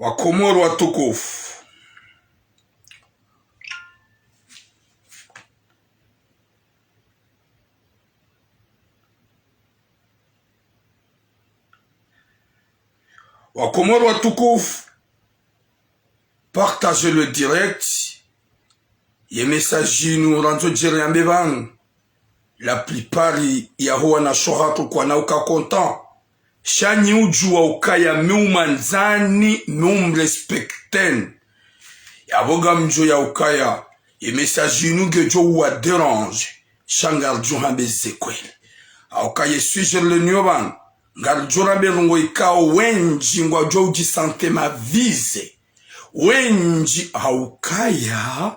Wakomoro watukufu, Wakomoro watukufu, partagez le direct. Ye message nous ranzo jiriambe bang. La plupart yahuwa na shohatu kwa na uka content. Shani ujua ukaya miumanzani miumrespekten. Yaboga mjo ya ukaya. Ye message nous gejo uwa derange. Shangar juhambe zekwele. Aukaya suijir le nyoban. Ngar jurambe rungo ikao wenji ngwa jo uji sante ma vize. Wenji aukaya.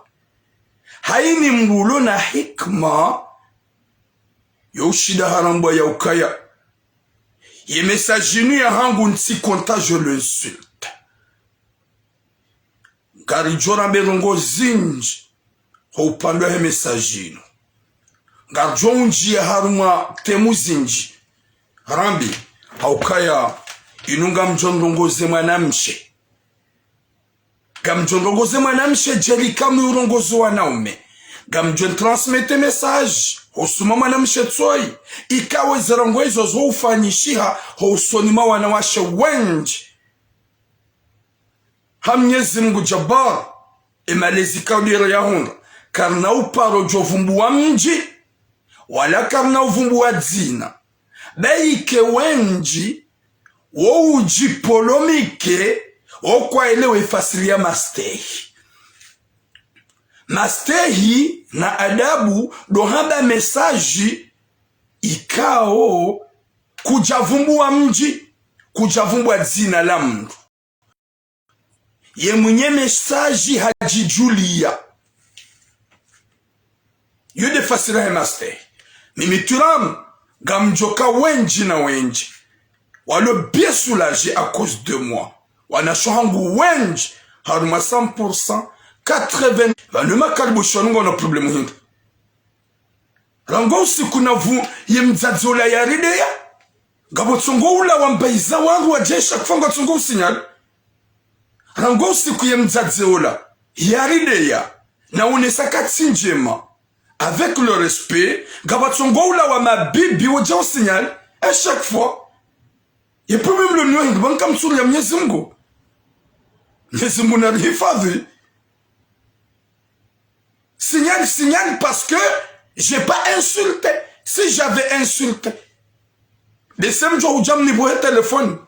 Haini mrulo na hikma. Yoshida haramba ya ukaya. Ye message nu ya hangu nsi konta je l'insulte. Gari jorambe rongo zinji. Houpando he message nu. Gar jonji ya haruma temu zinji. Rambi. Haukaya. Inunga mjondongo zema namche. Gamjon zema namche jeli kamu urongozo wanaume. Gamjon transmete message. Hosuma manamche tsoi. Ikawe zerangwezo zo ufanyishiha. Hosonima wanawashe wenji. Hamnyezi Mungu Jabbar. Emalezi kaudira ya honda. Karna uparo jovumbu wa mji. Wala karna uvumbu wa dzina. Beike wenji. Wo ujipolomike. Okwa elewe fasiria mastehi. Mastehi na adabu dohaba mesaji ikao kujavumbu wa mji, kujavumbu wa zina la mdu. Ye mwenye mesaji hajijulia. Yude fasiria mastehi. Mimituram gamjoka wenji na wenji. Walo bien soulagé à cause de moi. Wana shohangu wenji haruma 100%, 80%. Vanuma kalbo shonungo na problemu hindu. Rango usiku na vu yemzazola ya rideya. Gabo tsongo ula wambaiza wangu wa jesha kufanga tsongo usinyali. Rango usiku yemzazola ya rideya. Na unesaka tsinjema. Avec le respect, gabo tsongo ula wa mabibi waja usinyali. À chaque fois. Et puis même le nuo hindu comme sur ya Mwenyezi Mungu. Mwenyezi Mungu na rihifadhi. Signale parce que j'ai pas insulté. Si j'avais insulté, les seuls jours où j'ai mis le téléphone,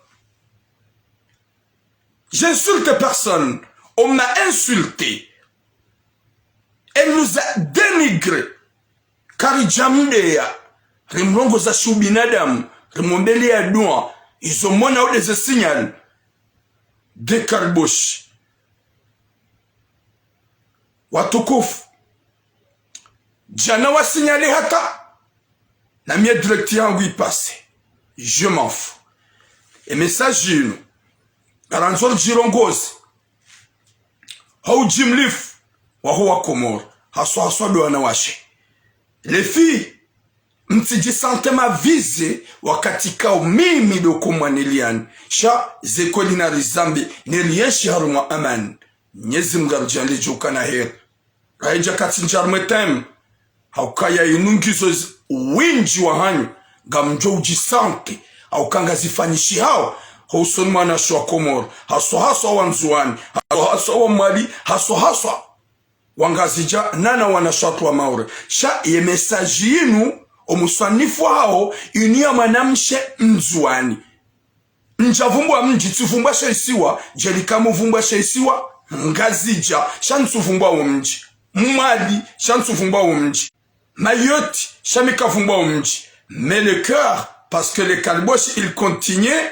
j'insulte personne. On m'a insulté. Elle nous a dénigré. Car jamdea, rimrongo za shubinadam, rimombeli ya dua. Ils ont monnaie des signaux de Karbosh. Watukufu. Jana wa signalé hata. Na mie directi yangu y passe. Je m'en fous. Et message jino. Garanzol jirongozi. Hau jimlif. Wahu wa Komoro. Haswa do anawashe. Les filles. Mtijisante ma vize wakati kao mimi doko mwaniliani. Sha zekoli na rizambi niliyeshi haruma aman. Nyezi mgarjali joka na her. Raija kati njarmetem. Haukaya inungizo winji wa hanyu. Gamjo ujisante. Haukanga zifanyishi hao. Hausoni mwana shwa Komoro. Haswa wanzuani. Haswa wa mali. Haswa wangazija nana wanashatu wa maure. Sha ye mesaji inu. Omusanifu hao inia manamshe mzuani. Njavumbu mji tufumba shaisiwa. Jelikamu vumba shaisiwa. Ngazija shantsufumba mji. Mumali shantsufumba mji. Mayoti shamika fumba mji. Mais le cœur, parce que les Kalbosh ils continuaient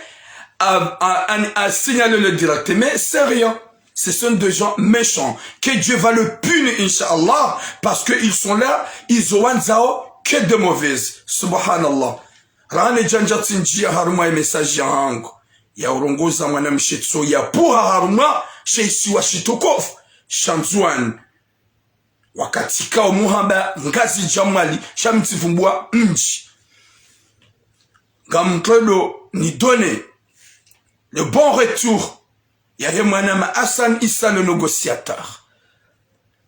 à signaler le direct. Mais c'est rien. Ce sont des gens méchants. Que Dieu va le punir, Inch'Allah. Parce qu'ils sont là. Ils ont un zao. Que de mauvaises. Subhanallah. Rane janja tsinjia haruma message yangu. Ya urongoza mwanamshetso ya puha haruma. Sheisi wa shitokofu. Shamzuan. Wakati kao muhamba ngazi jamali. Shamtifumbua mji. Gamtredo ni donne le bon retour ya he mwanama Hassan Issa le négociateur.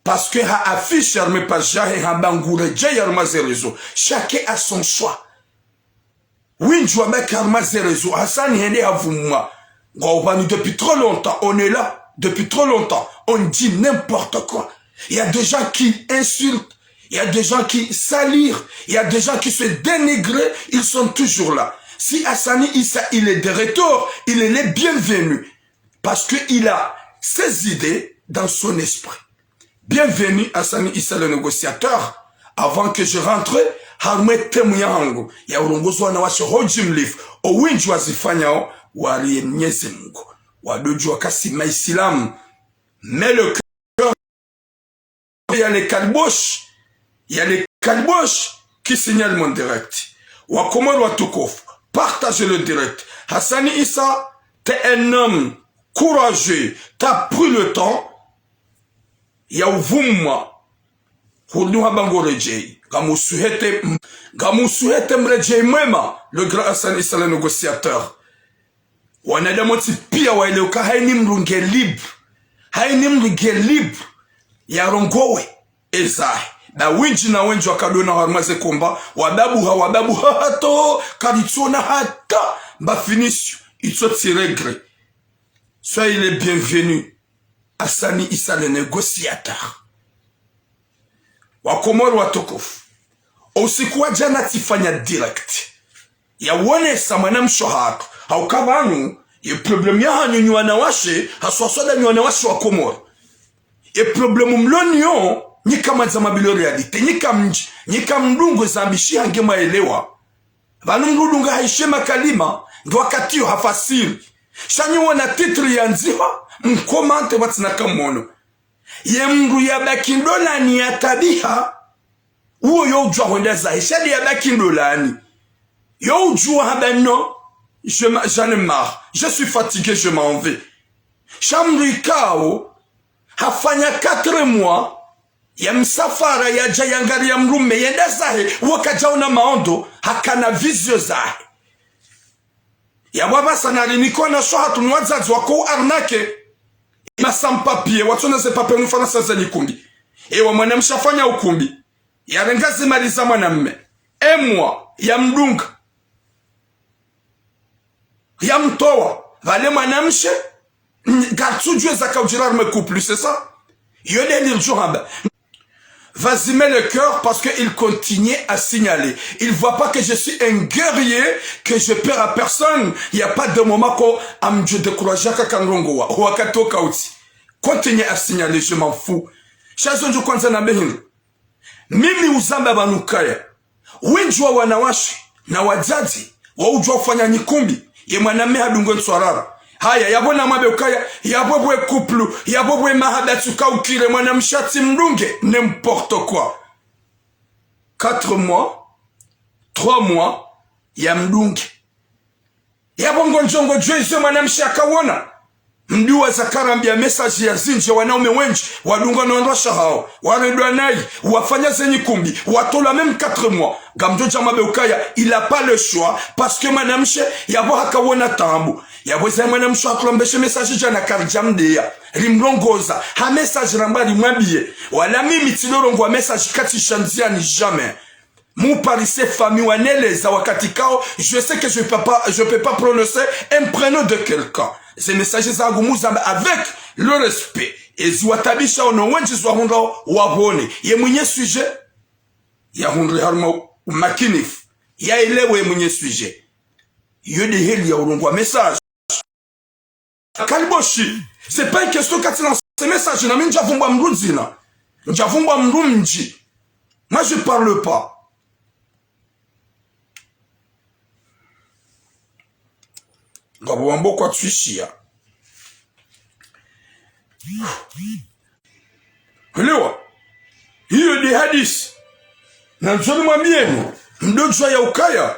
Parce que ha affiche arme pas jahe ha bangure jay arma zerezo. Chacun a son choix. Winjwa mek arma zerezo. Hassan hende avumwa. Depuis trop longtemps, on est là. Depuis trop longtemps, on dit n'importe quoi. Il y a des gens qui insultent. Il y a des gens qui salirent. Il y a des gens qui se dénigrent. Ils sont toujours là. Si Hassani Issa, il est de retour, il est le bienvenu. Parce qu'il a ses idées dans son esprit. Bienvenue Hassani Issa le négociateur. Avant que je rentre, harme temuyangu. Ya ulongozo na washo hojim leaf. O winju wazifanyao. Wali nyeze mungu. Wadoju wakasi maisilamu. Mais le cœur, il y a les calboches. Il y a les calboches qui signalent mon direct. Wakomor watukof. Partagez le direct. Hassani Issa, t'es un homme courageux. T'as pris le temps. Ya uvumwa. Hunuha bango rejei. Gamusuhete mrejei mwema. Le grand Hassani Issa le négociateur. Wanadamu pia waeleweka haini mrunge libre. Haini mrunge libre. Ya rongowe. Ezahe. Na winji na wenji wakadona warmaze komba. Wababu hato. Karitsona hata. Ba finisio. Itso tiregre. Soyez les bienvenus. Hassani Issa le négociateur. Wakomoro watukufu. Usiku wa jana tifanya direct. Ya wone samana mshohatu. Haukabanu, ye problem ya hanyu nyuana washe, haswaswada nyuana washe wa Komoro. Ye problem mloni yo, nika mazamabilo realite, nika mdungu zambishi hange maelewa. Vanu mdungu haishema kalima, ndo wakati yo hafasiri. Shanyu wana titri ya nziwa, mkomante watinaka mwono. Ye mru ya bakindola ni ya tabiha, uo yo ujua honda zahi, shadi ya bakindola ni. Yo ujua habano, j'en ai marre. Je suis fatigué, je m'en vais. Shamrikao, hafanya 4 mois, ya msafara ya jayangari ya mrume, yenda zahe, wakajauna maondo, hakana vizio zahe. Ya waba sanari nikona shohatu nwazazi wako arnake, masam papie, watuna ze papie mfana saza nikumbi. Ewa mwana mshafanya ukumbi, ya rengazi mariza mwana mme. Emwa, ya mdunga. Ya mtoa, vale manamche, garçoujue zaka ujirar me couple, c'est ça? Yole l'irjohamba. Vas-y, mets le cœur parce qu'il continue à signaler. Il voit pas que je suis un guerrier, que je perds à personne. Il n'y a pas de moment qu'on a me découragé à Kakangongoa, ou à Kato Kauti. Continue à signaler, je m'en fous. Chazo nju kwanza na behin. Mimi uzamba banukaya. Wenjua wanawashi, na wajaji, wa ujua fanya nikumbi. Ye mwaname hadungo nswarara. Haya, yabona mabe ukaya, yabobwe kuplu, yabobwe mahadatu kaukire, mwanamshati mdunge, n'importe quoi. 4 mois, 3 mois, ya mdunge. Yabongo njongo jweze mwanamshaka wana. Mdiwa zakarambia message ya zinje wanaume wenji, wadunga naondosha hao, waredwa nai, wafanya zenyi kumbi, watola même 4 mois. Gamjo jamabe ukaya, il a pas le choix, parce que manamshe, yabo haka wana tambu. Yabo za manamshe hakulombeshe message jana karjamdea, rimrongoza, ha message rambali mwabie, wala mimi tilorongwa message kati shanzia ni jamais. Mon parisé famille waneleza wakati kao, je sais que je peux pas prononcer un prénom de quelqu'un. Ces messages zagumuzamba avec le respect. Et zwatabisha ono wenji zwahunda wabone. Ye mwenye sujet. Ya hundri harmo makinif. Ya elewe mwenye sujet. Yode heli ya urungwa message. Kaliboshi. C'est pas une question quand il lance ces messages. Na minja vumba mruzina. Nja vumba mrumji. Moi je parle pas. Gabuambo kwa tuishia. Elewa. Hiyo ni hadisi. Na nzoni mwambieni. Mdojwa ya ukaya.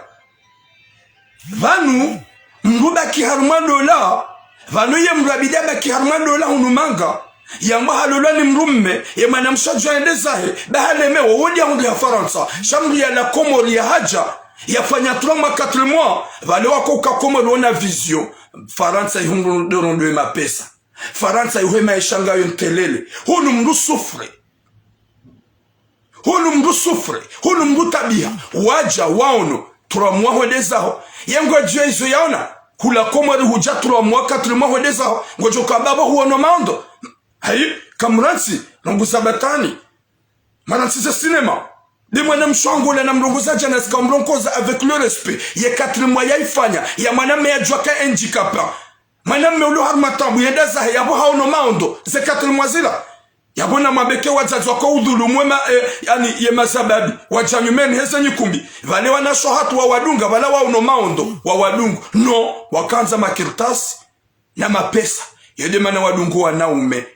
Vanu. Mruba kiharumando la. Vanu ye mrabida ba kiharumando la unumanga. Yamba halola ni mrumme. Ye manamshajwa endezahe. Bahaleme wawodi ya hundi ya Faransa. Shamri ya la Komori ya haja. Yafanya 3 mois 4 mois. Vale wako Komori wana vision. Faransa yungu ma pesa. Faransa yuhe maishanga yontelele. Hunu mdu sufre. Hunu mdu sufre. Hunu mdu tabia. Waja waono. 3 mois hwedezaho. Yengo jwe izo yaona. Hula komori huja 3 mois 4 mois hwedezaho. Ngojo kababa huono maondo. Hayi. Kamuransi. Rungu sabatani. Maransi se cinema. De mwana mshwangu na mrongoza jana sika mrongoza avec le respect. Ye 4 mois ya ifanya. Ya mwaname ya jwaka handicapa. Mwaname ulu harmatabu. Yenda zahe yabo haono maondo. Ze 4 mois zila. Yabona mabeke wazazi wako udhulu mwema yani ye masababi. Wajanyumeni heze nyikumbi. Vale wana shohatu wa wadunga. Vale wa uno maondo wa wadungu. No. Wakanza makirtasi na mapesa. Yede mana wadungu wanaume.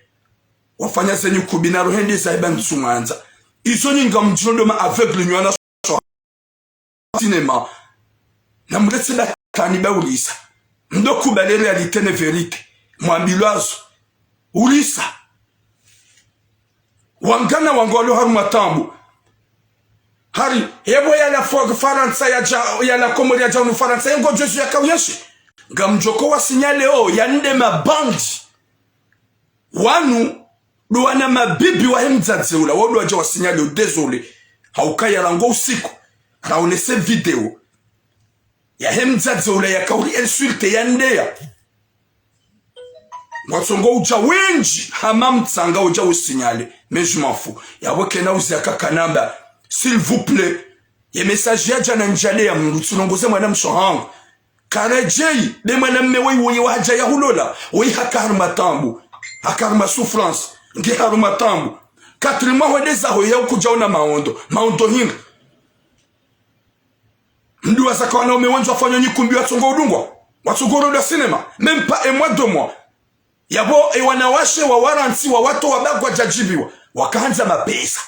Wafanya zenye kubina rohendi zaiba nsumanza. Izo nyinga mjirondo ma aveugle nywana shohatu. Sinema. Na mwese da kaniba ulisa. Ndo kubale realite ne verite. Mwambilazo. Ulisa. Wangana wangolo haru matambu. Hari, hebo ya la Faransa ya la Komori ya jaunu Faransa yengo jesu ya kawiyashi. Gamjoko wa sinyale ya nde mabandi. Wanu, duwana mabibi wa hemzaze ula. Wadu waja wa sinyale désolé. Haukaya rango usiku. Raonese video. Ya hemzaze ula ya kauri insulte ya nde ya. Watsongo uja wenji hamam tsanga uja usignale mais je m'en fous yabo kena uzaka kanamba s'il vous plaît ye message ya jana njale ya mungu tsunongoze mwana mshohanga karejei be mwana mmewe woyi waja ya hulola woyi hakar matambu hakar souffrance ngi haru matambu 4 mois hodeza ho ya kuja una maondo hinga ndu asaka wana umewanzo afanya nyikumbi watsongo udungwa watsogoro da cinema même pas un mois 2 mois. Yabo wanawashe wa waransi wa watu wabagwa jajibiwa. Wakaanza mapesa.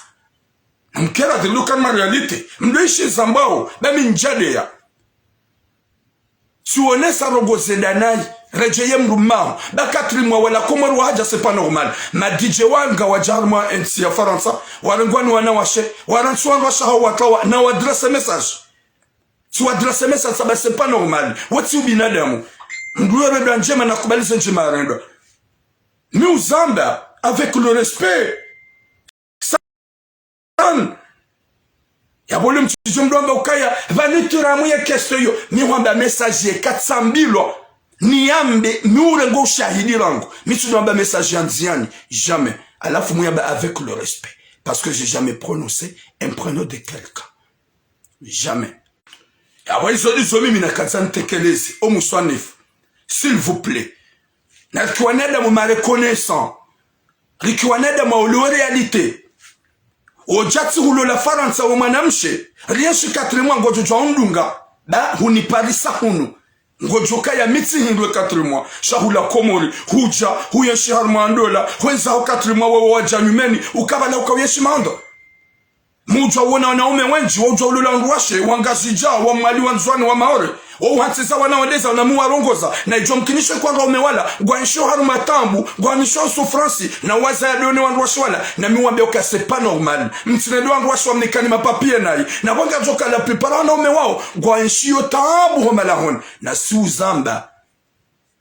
Mkera de look at my reality. Mdoishi zambao. Bami njade ya. Suonesa rogo zedanai. Rejeye mrumao. Baka 3 mois wala komoru haja c'est pas normal. Ma DJ wanga wajarma ensi ya Faransa. Warengwani wanawashe. Waransi wanawashe hao wakawa. Na wadresse message. Si wadresse message saba c'est pas normal. Wati ubinadamu. Mduwe reda njema na kubaliza njema renda. Nous Zamba, avec le respect, Yabole mchijomdwamba ukaya, vanitura mwenye kesto yo, miwamba message 400 bilo, niyambe, miurengo ushahidi rango, mitudwamba message anziani, jamais. Alafu mwenye avec le respect, parce que j'ai jamais prononcé un prénom de quelqu'un. Jamais. Yabole zomi mina katzan tekelezi, omuswanif, s'il vous plaît. Na kiwaneda mu reconnaissant rikiwaneda ma ulu réalité ojati hulo la Faransa wa manamshe rienshi 4 mois ngojo jwa undunga ba huni parisa hunu ngojo kaya mitsi hindwe 4 mois shahula komori huja huyenshi harmandola wenza 4 mois wa wajanyumeni ukabala ukaweshi mando mujwa wona wanaume wenji wajwa ulula ndwashe wangazija wa mwali wanzwani wa maore Ouhatsisa wana wadeza na muwa rongoza na ijomkinishe kwa umewala gwanisho haru matambu gwanisho souffrance na waza ya doni wanduwashi wala na miwa beoka c'est pas normal mtinedo wanduwashi wamnikani mapapie nai na wanga joka la prepara wana umewao gwanisho tabu homalahon na si uzamba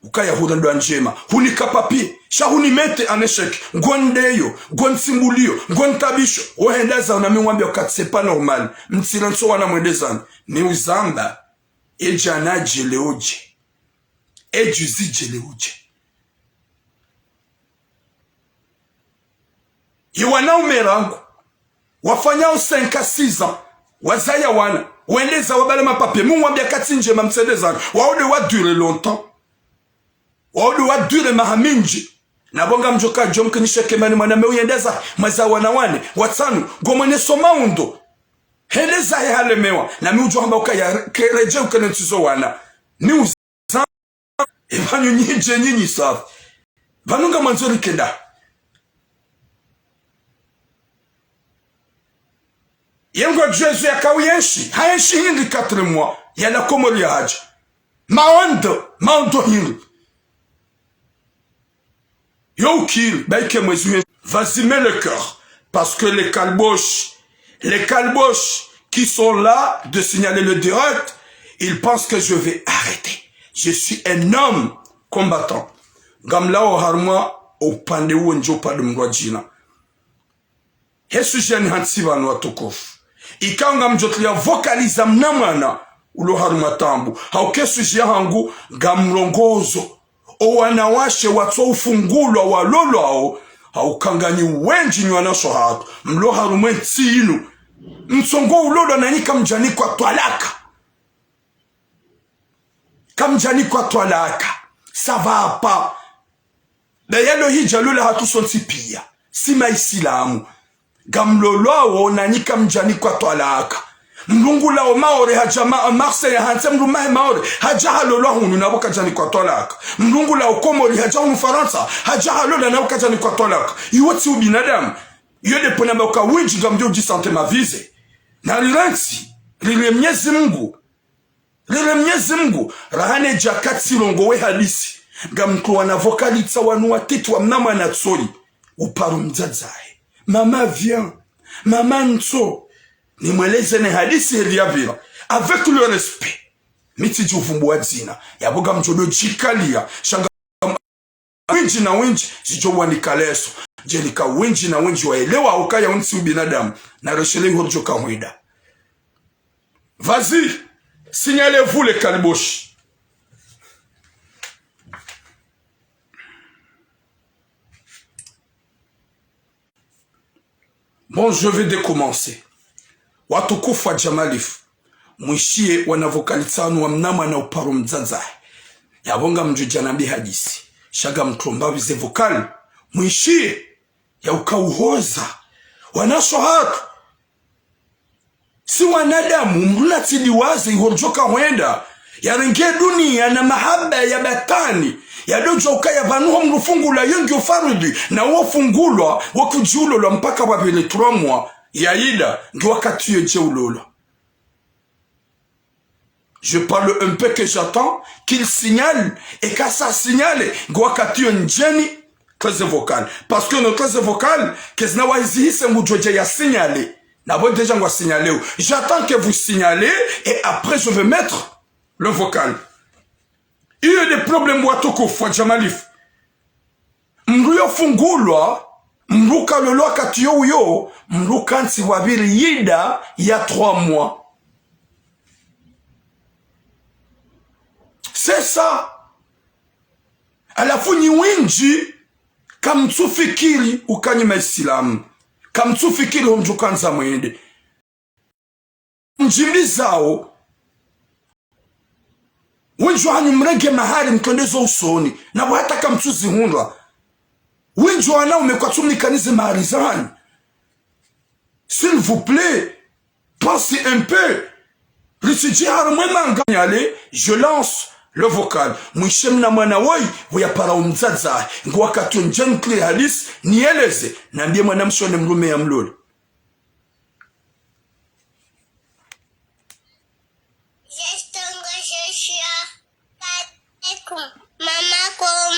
ukaya hudando njema hunika papie sha hunimete aneshek gwandeyo gwansimbulio gwantabisho ohendaza na miwa beoka c'est pas normal mtinedo wana mwedeza ni uzamba Ejana jeleoje. Ejuzi jeleoje. Iwana umerangu. Wafanyao 5-6 ans. Wazaya wana. Wendeza wabale mapapie. Mwambia katinje mamsedezana. Waode wa dure longtemps. Waode wa dure mahaminji. Nabonga mjoka jomke nishekemani mwaname uyendeza. Maza wanawane. Watanu. Gomone soma undo. Heleza halemewa na miujo hamba ukaya kereje ukanentizo wana miuza evanyo nyinje nyinyi safi vanunga manzori kenda yengo Jesu ya kawiyenshi hayenshi hindi 4 mois ya la komori ya haja maondo hindi yo kil baike mwezi vazime le cœur parce que les calboches qui sont là de signaler le direct, ils pensent que je vais arrêter. Je suis un homme combattant. Gamlao harma upande uo njo padu mrwa jina. Hesu jani hansiba no watukufu. Ikanga mjotlia vocaliza mnamana ulo harma tambu. Haukesu jihangu gamrongozo. O wanawashe watso ufungulwa walolo hao. Haukanganyi wenji nywanasho hatu. Mlo harumwe ntinu. Msongo ulolo nani kamjani kwa twalaka. Kamjani kwa twalaka. Sava pa. Na yalo hija lula hatu sonsi pia. Sima isilamu. Gamlolo nani kamjani kwa twalaka. Mlungu lao maore haja Marseille hanse mlumahe maore haja halolo hunu na waka jani kwa twalaka. Mlungu lao komori haja hunu Faransa haja halolo na waka jani kwa twalaka. Iwoti ubinadamu. Yode pona mboka winji gamdio jisante mavize. Na liransi. Lile mnyezi Mungu. Lile mnyezi Mungu. Rahane jakati longowe halisi. Gamkluwa na vokalita wanuwa titu wa mnama na tsori. Uparu mzazae. Mama vient. Mama nso. Ni mweleze ne hadisi heliavira. Avec le respect. Miti jufumbu wa zina. Yaboga mjodo jikalia. Shanga winji na winji. Zijowa ni kaleso. Jelika winji na winji waelewa ukaya unsi ubinadamu. Na reshele hurjo kamwida. Vas-y. Signalez-vous les caliboches. Bon, je vais décommencer. Watukufu wa Jamalif. Mwishie wanavokalitanu wa mnama na uparu mzazae. Yabonga mjujanambi hadisi. Shaga mtrombavize vokali. Mwishie ya ukauhoza. Wanasho hatu. Si wanadamu mruna tiliwaze ihorjoka huenda. Ya renge dunia na mahaba ya batani. Ya dojo ukaya vanuho mrufungula yungi ufarudi. Na uo fungulwa wakujiulola mpaka wabile turamwa. Ya ida ngi wakati yoje ulola. Je parle un peu que j'attends qu'il signale et qu'à ça signale ngi wakati yonjeni classe vocale. Parce que notre classe vocale qu'est-ce na wazi hisse mujweje ya signaler. J'attends que vous signalez et après je vais mettre le vocal. Il y a des problèmes watoko fwa Jamalif. Mruyo fungulwa, mruka lolo katiyo uyo, mruka nsi wabiri yida ya 3 mois. C'est ça. Alafu ni winji kamtufikiri ukanyima Islamu. Kamtufikiri humjukanza mwende. Mjimbi zao. Wenju hani mrenge mahali mkondezo usoni. Na wata kamtuzi hunla. Wenju wana umekwatumi kanize mahali zani. S'il vous plaît. Pensez un peu. Je lance le vocal. Mwishem na mwana woi. Huya para umzaza. Ngwakatu njen kli halis. Nieleze. Nambie mwana mshone mlume ya mlole.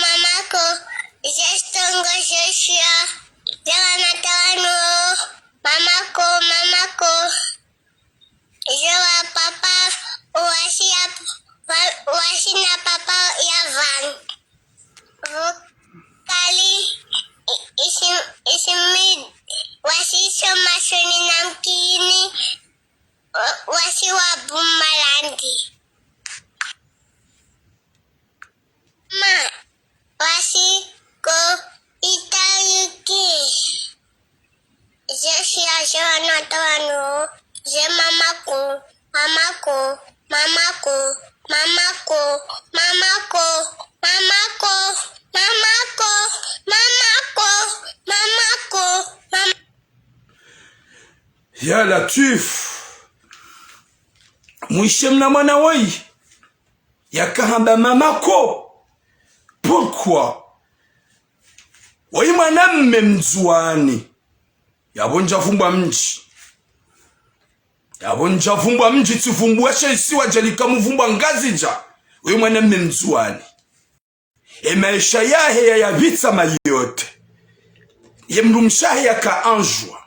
Mamako, jestongo sheshia, jana tano, mamako, jewa papa, washina papa ya van, vokali, isimid, wasisho mashoni namkini, wasiwa bumalandi. Ma, wasiko itayuki. Je suis à Jonathan. Je mamako. Ya Latif. Mwishem na mwana woi. Ya kahamba mamako. Pourquoi? Woi mwanamme mzuani. Yabonja fumbwa mji. Yabonja fumbwa mji tifumbwa isiwa jalika mvumbwa ngazija. Woi mwanamme mzuani. Maisha yahe ya vita mayote. Yemrumshahe ya kaanjwa.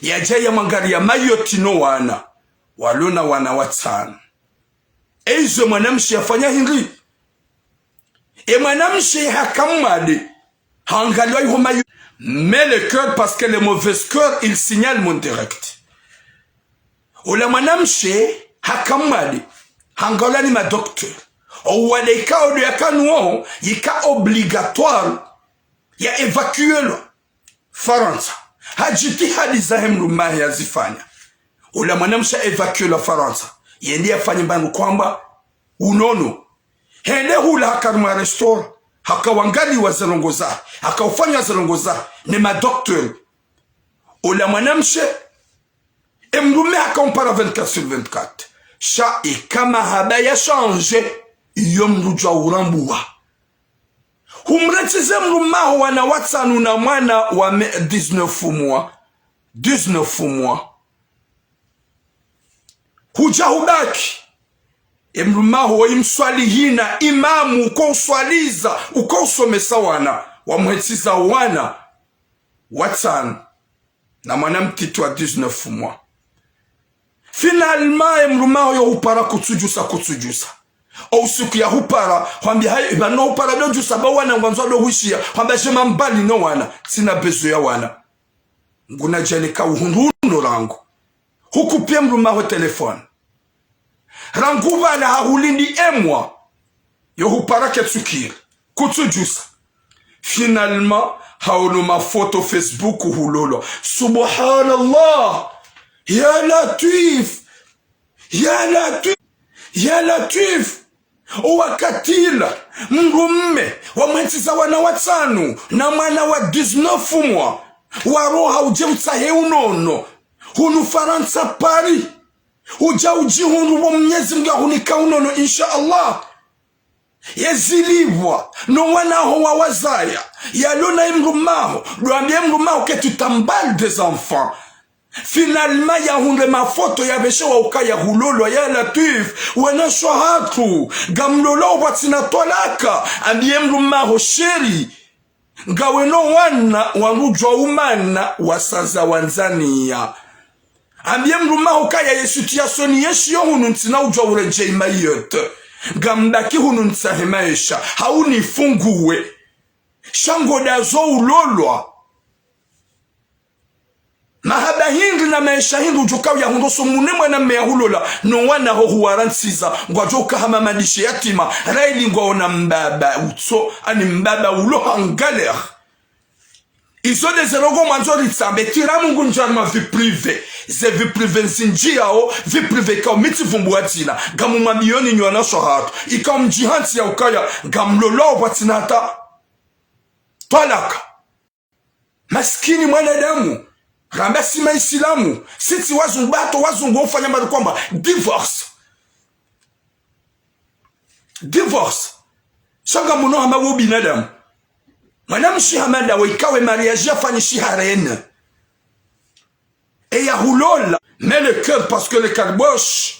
Ya jaya mwangali ya mayoti no wana. Walona wana watano. Eizo mwanamshi yafanya hili. Et mwanamshe hakamade hangalwa ihoma. Mais le cœur, parce que le mauvais cœur, il signale mon direct. Ola mwanamshe hakamade hangalwa ni ma docteur. O wale ka o ya kanuo yika obligatoire ya évacuer lo Faransa. Hajiti hadi zahem rumahi ya zifanya. Ola mwanamshe évacuer lo Faransa. Yende afanye mbanu kwamba unono. Hende hula hakaruma restaurant. Hakawangali wa zelongoza. Hakaufanya zelongoza. Ni ma docteur. Ola mwanamshe emrume hakampara 24 sur 24. Sha ikama haba ya change. Yom rujwa urambuwa. Humretize mrumaho wana watsanu na mwana wa 19 mois. 19 mois. Huja hubaki. Mrumaho wa imswalihina imamu ukonswaliza ukonsomesa wana. Wamretiza wana watsanu na mwana mtito wa 19 mois. Finalement mrumaho yo upara kutsujusa. Au siku ya hupara hwambia hayo ibano hupara doju sababu na ngwanzo do hushia hwambia jema mbali no wana sina bezo ya wana nguna jeni ka uhunduno rangu huku pia mrumaho telefone rangu bana hahulindi emwa yo hupara ketsukir kutsujusa. Finalement haono ma photo Facebook hulolo subhanallah ya latif ya latif. Uwakatila mrumme wamwentiza wana watsanu na mwana wa 19 mois waroha uje utsahe unono hunu Faransa Paris uja uji hunu wa mnyezi mga hunika unono insha Allah yezilibwa no wana ho wa wazaya yalona imrumaho luambie mrumaho ke tutambal des enfants. Finalement ya hunde mafoto ya beshe wa ukaya hulolo ya latif wana shohatu gamlolo watina tolaka ambie mrumaho sheri ngaweno wana wanujwa umana wasaza wanzania ambie mrumaho kaya yesutia soni yeshi yo hunu ntina ujwa ureje imayote gambaki hunu ntsahimaisha hauni funguwe shango dazo ulolwa mahaba hindi na maisha hindi ujukaw ya hundo so munemwe na meyahulola no wana ho huwaransiza ngwajoka hama madishe yatima raili ngwaona mbaba utso ani mbaba ulo hangaler iso de zerogo manzo ritsambe tira mungu njanma vie privée ze vie privée nsinjiao vie privée ka miti vumbuatina gamu mamioni nyona shohatu ikam jihanti ya ukaya gamlolo watinata talaka maskini mwanadamu rambasi maisilamu sisi wazungu wazungu ufanya mbali kwamba divorce shanga muno hama binadamu mwanamshi hamada wikawe mariage afanye shiharene et ya hulola mais le cœur parce que le carboche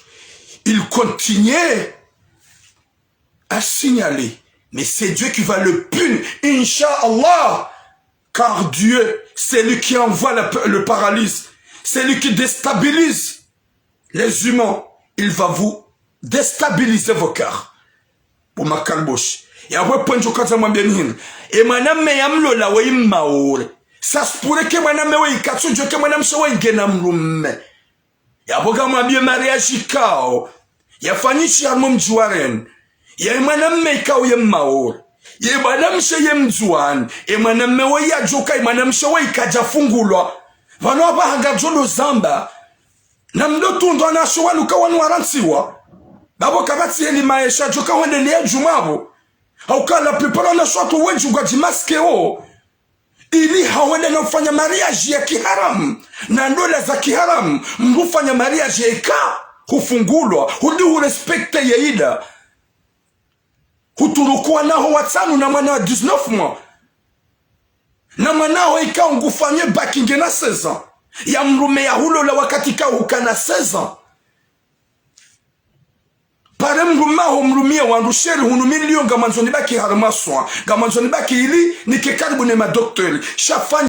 il continuait à signaler mais c'est Dieu qui va le punir Inch'Allah. Car Dieu, c'est lui qui envoie le paralyse. C'est lui qui déstabilise les humains. Il va vous déstabiliser vos cœurs. Pour ma calboche. Et après, point de vue, moi bien hin. Et madame me yamlo la way maore. Ça se pourrait que madame me way katsu Dieu que madame se way genam rumme. Et après, moi bien mariage kao. Ya fanishi armum juaren. Ya madame me kao yam maore. Ye madame sheye mzuan e maname we ya joka e maname shewe ikaja fungulwa vano aba hangajolo zamba na mdotu ndo na shwa luka wanu waransiwa babo kabati eli maisha joka wende le jumabo au kala pepala na shwa to wenju gwaji maske o ili hawende na ufanya mariage ya kiharam na ndola za kiharam mrufanya mariage ya ka hufungulwa hudi urespecte yeida huturukuwa naho watsanu na mwana wa 19 mois na mwanao ika ngufanye bakinge na 16 ans ya mrume ya hulo la wakati ka ukana 16 ans pare mrumaho mrumia wandusheri hunumili liyo ngamanzoni baki haramaswa ngamanzoni baki ili nike karibu ne madoktori shafanya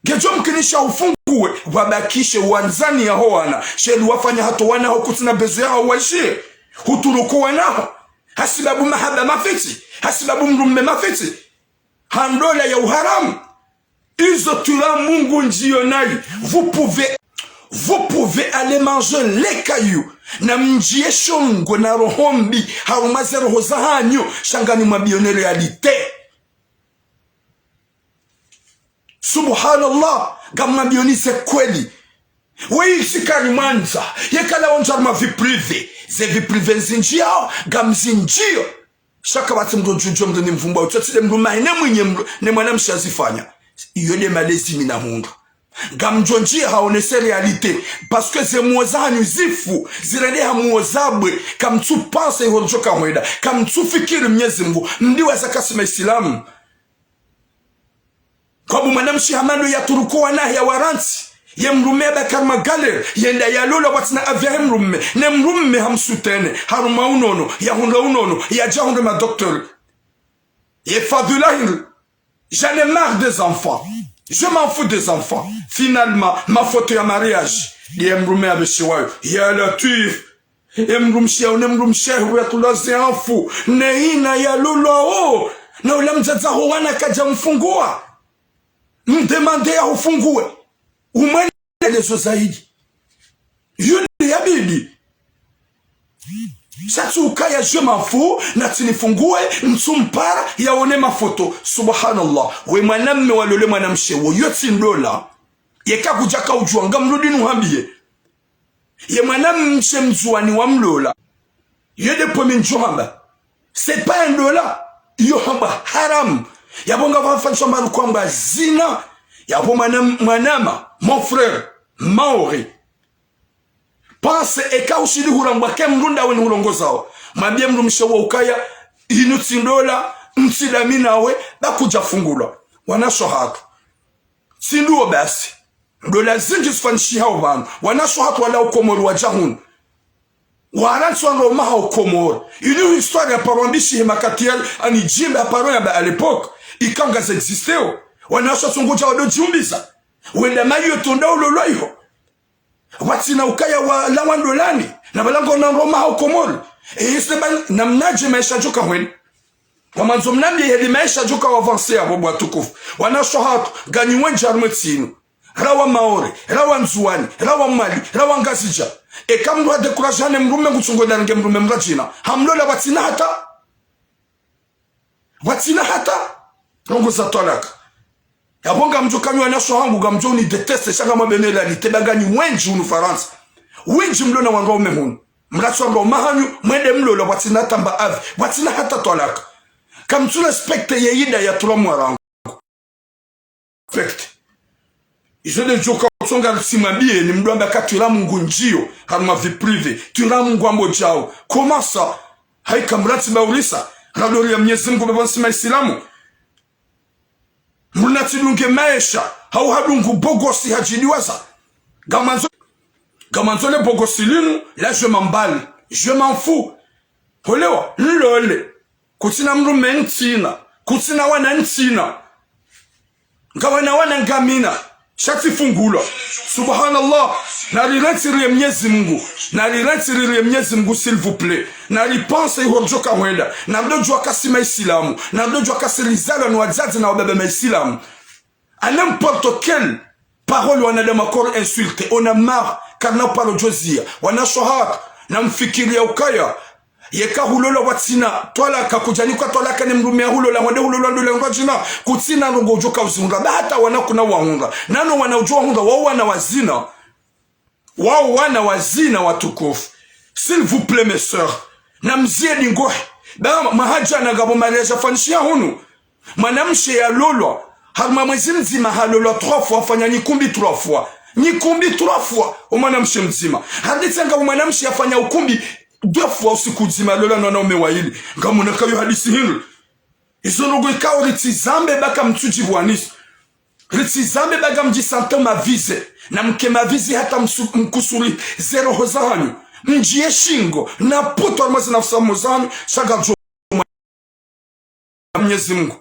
gejo mkinisha ufunguwe wabakishe wanzani ya hoana sheli wafanya hato wana ho kutina bezo ya washie huturukuwa naho hasibabu mahaba mafiti, hasibabu mrume mafiti, handola ya uharamu. Izo tula Mungu ndio nayo. Vous pouvez aller manger les cailloux na mjie shongo na rohombi harumaze roho za hanyu shangani mwabione realite. Subhanallah, gamma bionise kweli. Wei sikari manza yekala onjar ma vie privée, ze vie privée nzinjio gamzinjio shaka bati mdojujo mdoni mvumba utotile mruma ene mwenye ne mwana mshazifanya yole malezi mina mundu gamjonji haonese realite parce que ze muozanyu zifu zirende hamuozabwe kamtu panse ihorojoka mweda kamtu fikiri Mwenyezi Mungu ndiwa zakasima Islamu kwa mwanamshi hamano ya turukuwa na ya waranti ye mrume bakar magaler yenda ya lola watina avya mrume ne mrume hamsutene haruma unono ya hunda unono ya jahunda ma docteur ye fadulahir. J'en ai marre des enfants. Je m'en fous des enfants. Finalement, ma photo ya mariage. Ye mrume abeshiwayo. Ya latif. Ye mrumshia unemrumshia huwetulazi anfu. Neina ya lola o. Na ula mzaza huwana kaja mfungua. Mdemande ya ufungue. Umane lezo zaidi. Yule ya bibi. Shatu ukaya je m'en fous. Na tinifungue. Mtumpara ya one mafoto. Subhanallah. We mwanamme walole mwanamshewo. Yoti ndola. Yeka kujaka ujuanga mrudi nuhambie. Ye mwanamshe mzuani wa mlola. Yede pome njuhamba. C'est pas un dollar. Yohamba haram. Yabonga wafansha maru kwamba zina. Yabo mwanama. Mon frère. Maori. Pense eka ushidi hurangwa ke mrunda weni hulongozao. Mabie mrumshewo ukaya. Inuti ndola. Msidami nawe. Bakuja fungula. Wanasho hatu. Sinduo basi. Dola zingi sfanshi hao banu. Wanasho hatu wala ukomoru wa jahun. Waransu wanro maha ukomoru. Inu histoire ya parwambishi himakatiel. Ani jimbe ya parwa ya ba a l'époque. Ikanga zexisteo. Wanasho tunguja wado jiumbiza. Wenda mayu tonda ulolo iho. Watina ukaya wa lawandolani. Na balango na maha ukomoru. Isebani namnaje maisha joka hweni. Wamanzo mnambi hedi maisha joka wavanse ya wabu watukufu. Wanasho hatu ganyiwe jarmetinu. Rawa Maori, rawa Nzuani, rawa Mali, rawa Ngazija. Eka mdwa dekurajane mrume kuchungo darange mrume mrajina. Hamlola watina hata. Watina hata. Rongo za tolaka. Yabonga mjukanyu wanasho hangu gamjo ni deteste shanga mabenela ni tebanganyi wenji unu Faransa. Wenji mlona wanraume hunu. Mracho wanrau mahanyu mwende mlola watina tamba avi. Watina hata tolaka. Kamtu respecte yeida ya tulamu warangu. Respecte. Izo de joka utsonga simabie ni mduamba katula mungu njio haruma vie privé tula mungu ambo jao. Comment ça? Haika mrati baulisa radori ya Mwenyezi Mungu bebansima Islamu. Mrunati dunge maisha hau hadungu bogosi hajidiwaza. Gamanzole bogosi linu la je m'emballe. Je m'en fous. Holewa lole. Kutina mrume ntina. Kutina wana ntina. Ngawana wana ngamina. Shati fungula. Subhanallah. Naliretiri Mwenyezi Mungu. Naliretiri Mwenyezi Mungu s'il vous plaît. Nalipense ihorjoka wenda. Nabdojwa kasima Islamu. Nabdojwa kasilizala na wazazi na wabebe Islamu. À n'importe quelle parole on a de ma corps insulté. On a marre car n'a pas le jozia. On a shohat. Na mfikiria ukaya. Yeka hulola watina tola kakujani kwa tola kane mrumia hulola wande hulola ndule ngajina kutina ngo joka uzunga hata wanakuna waunga nano wanaujua hunga wao wana wazina watukufu. S'il vous plaît mes sœurs na mzie dingo ba mahaja na gabo mariage fanishia hunu mwanamshe ya lolo harma mwezi mzima halolo 3 fois fanya nikumbi 3 fois nikumbi 3 fois o mwanamshe mzima haditanga mwanamshe afanya ukumbi 2 fois usiku zima lola nwana umewaili ngamuna kayo hadisi hili izo logo ikao ritizambe baka mtuji bwanisi ritizambe baka mjisanta mavize na mke mavize hata mkusuri 0 hozanyu mjie shingo na puto almazi nafsa mozanyu shaga jo Mwenyezi Mungu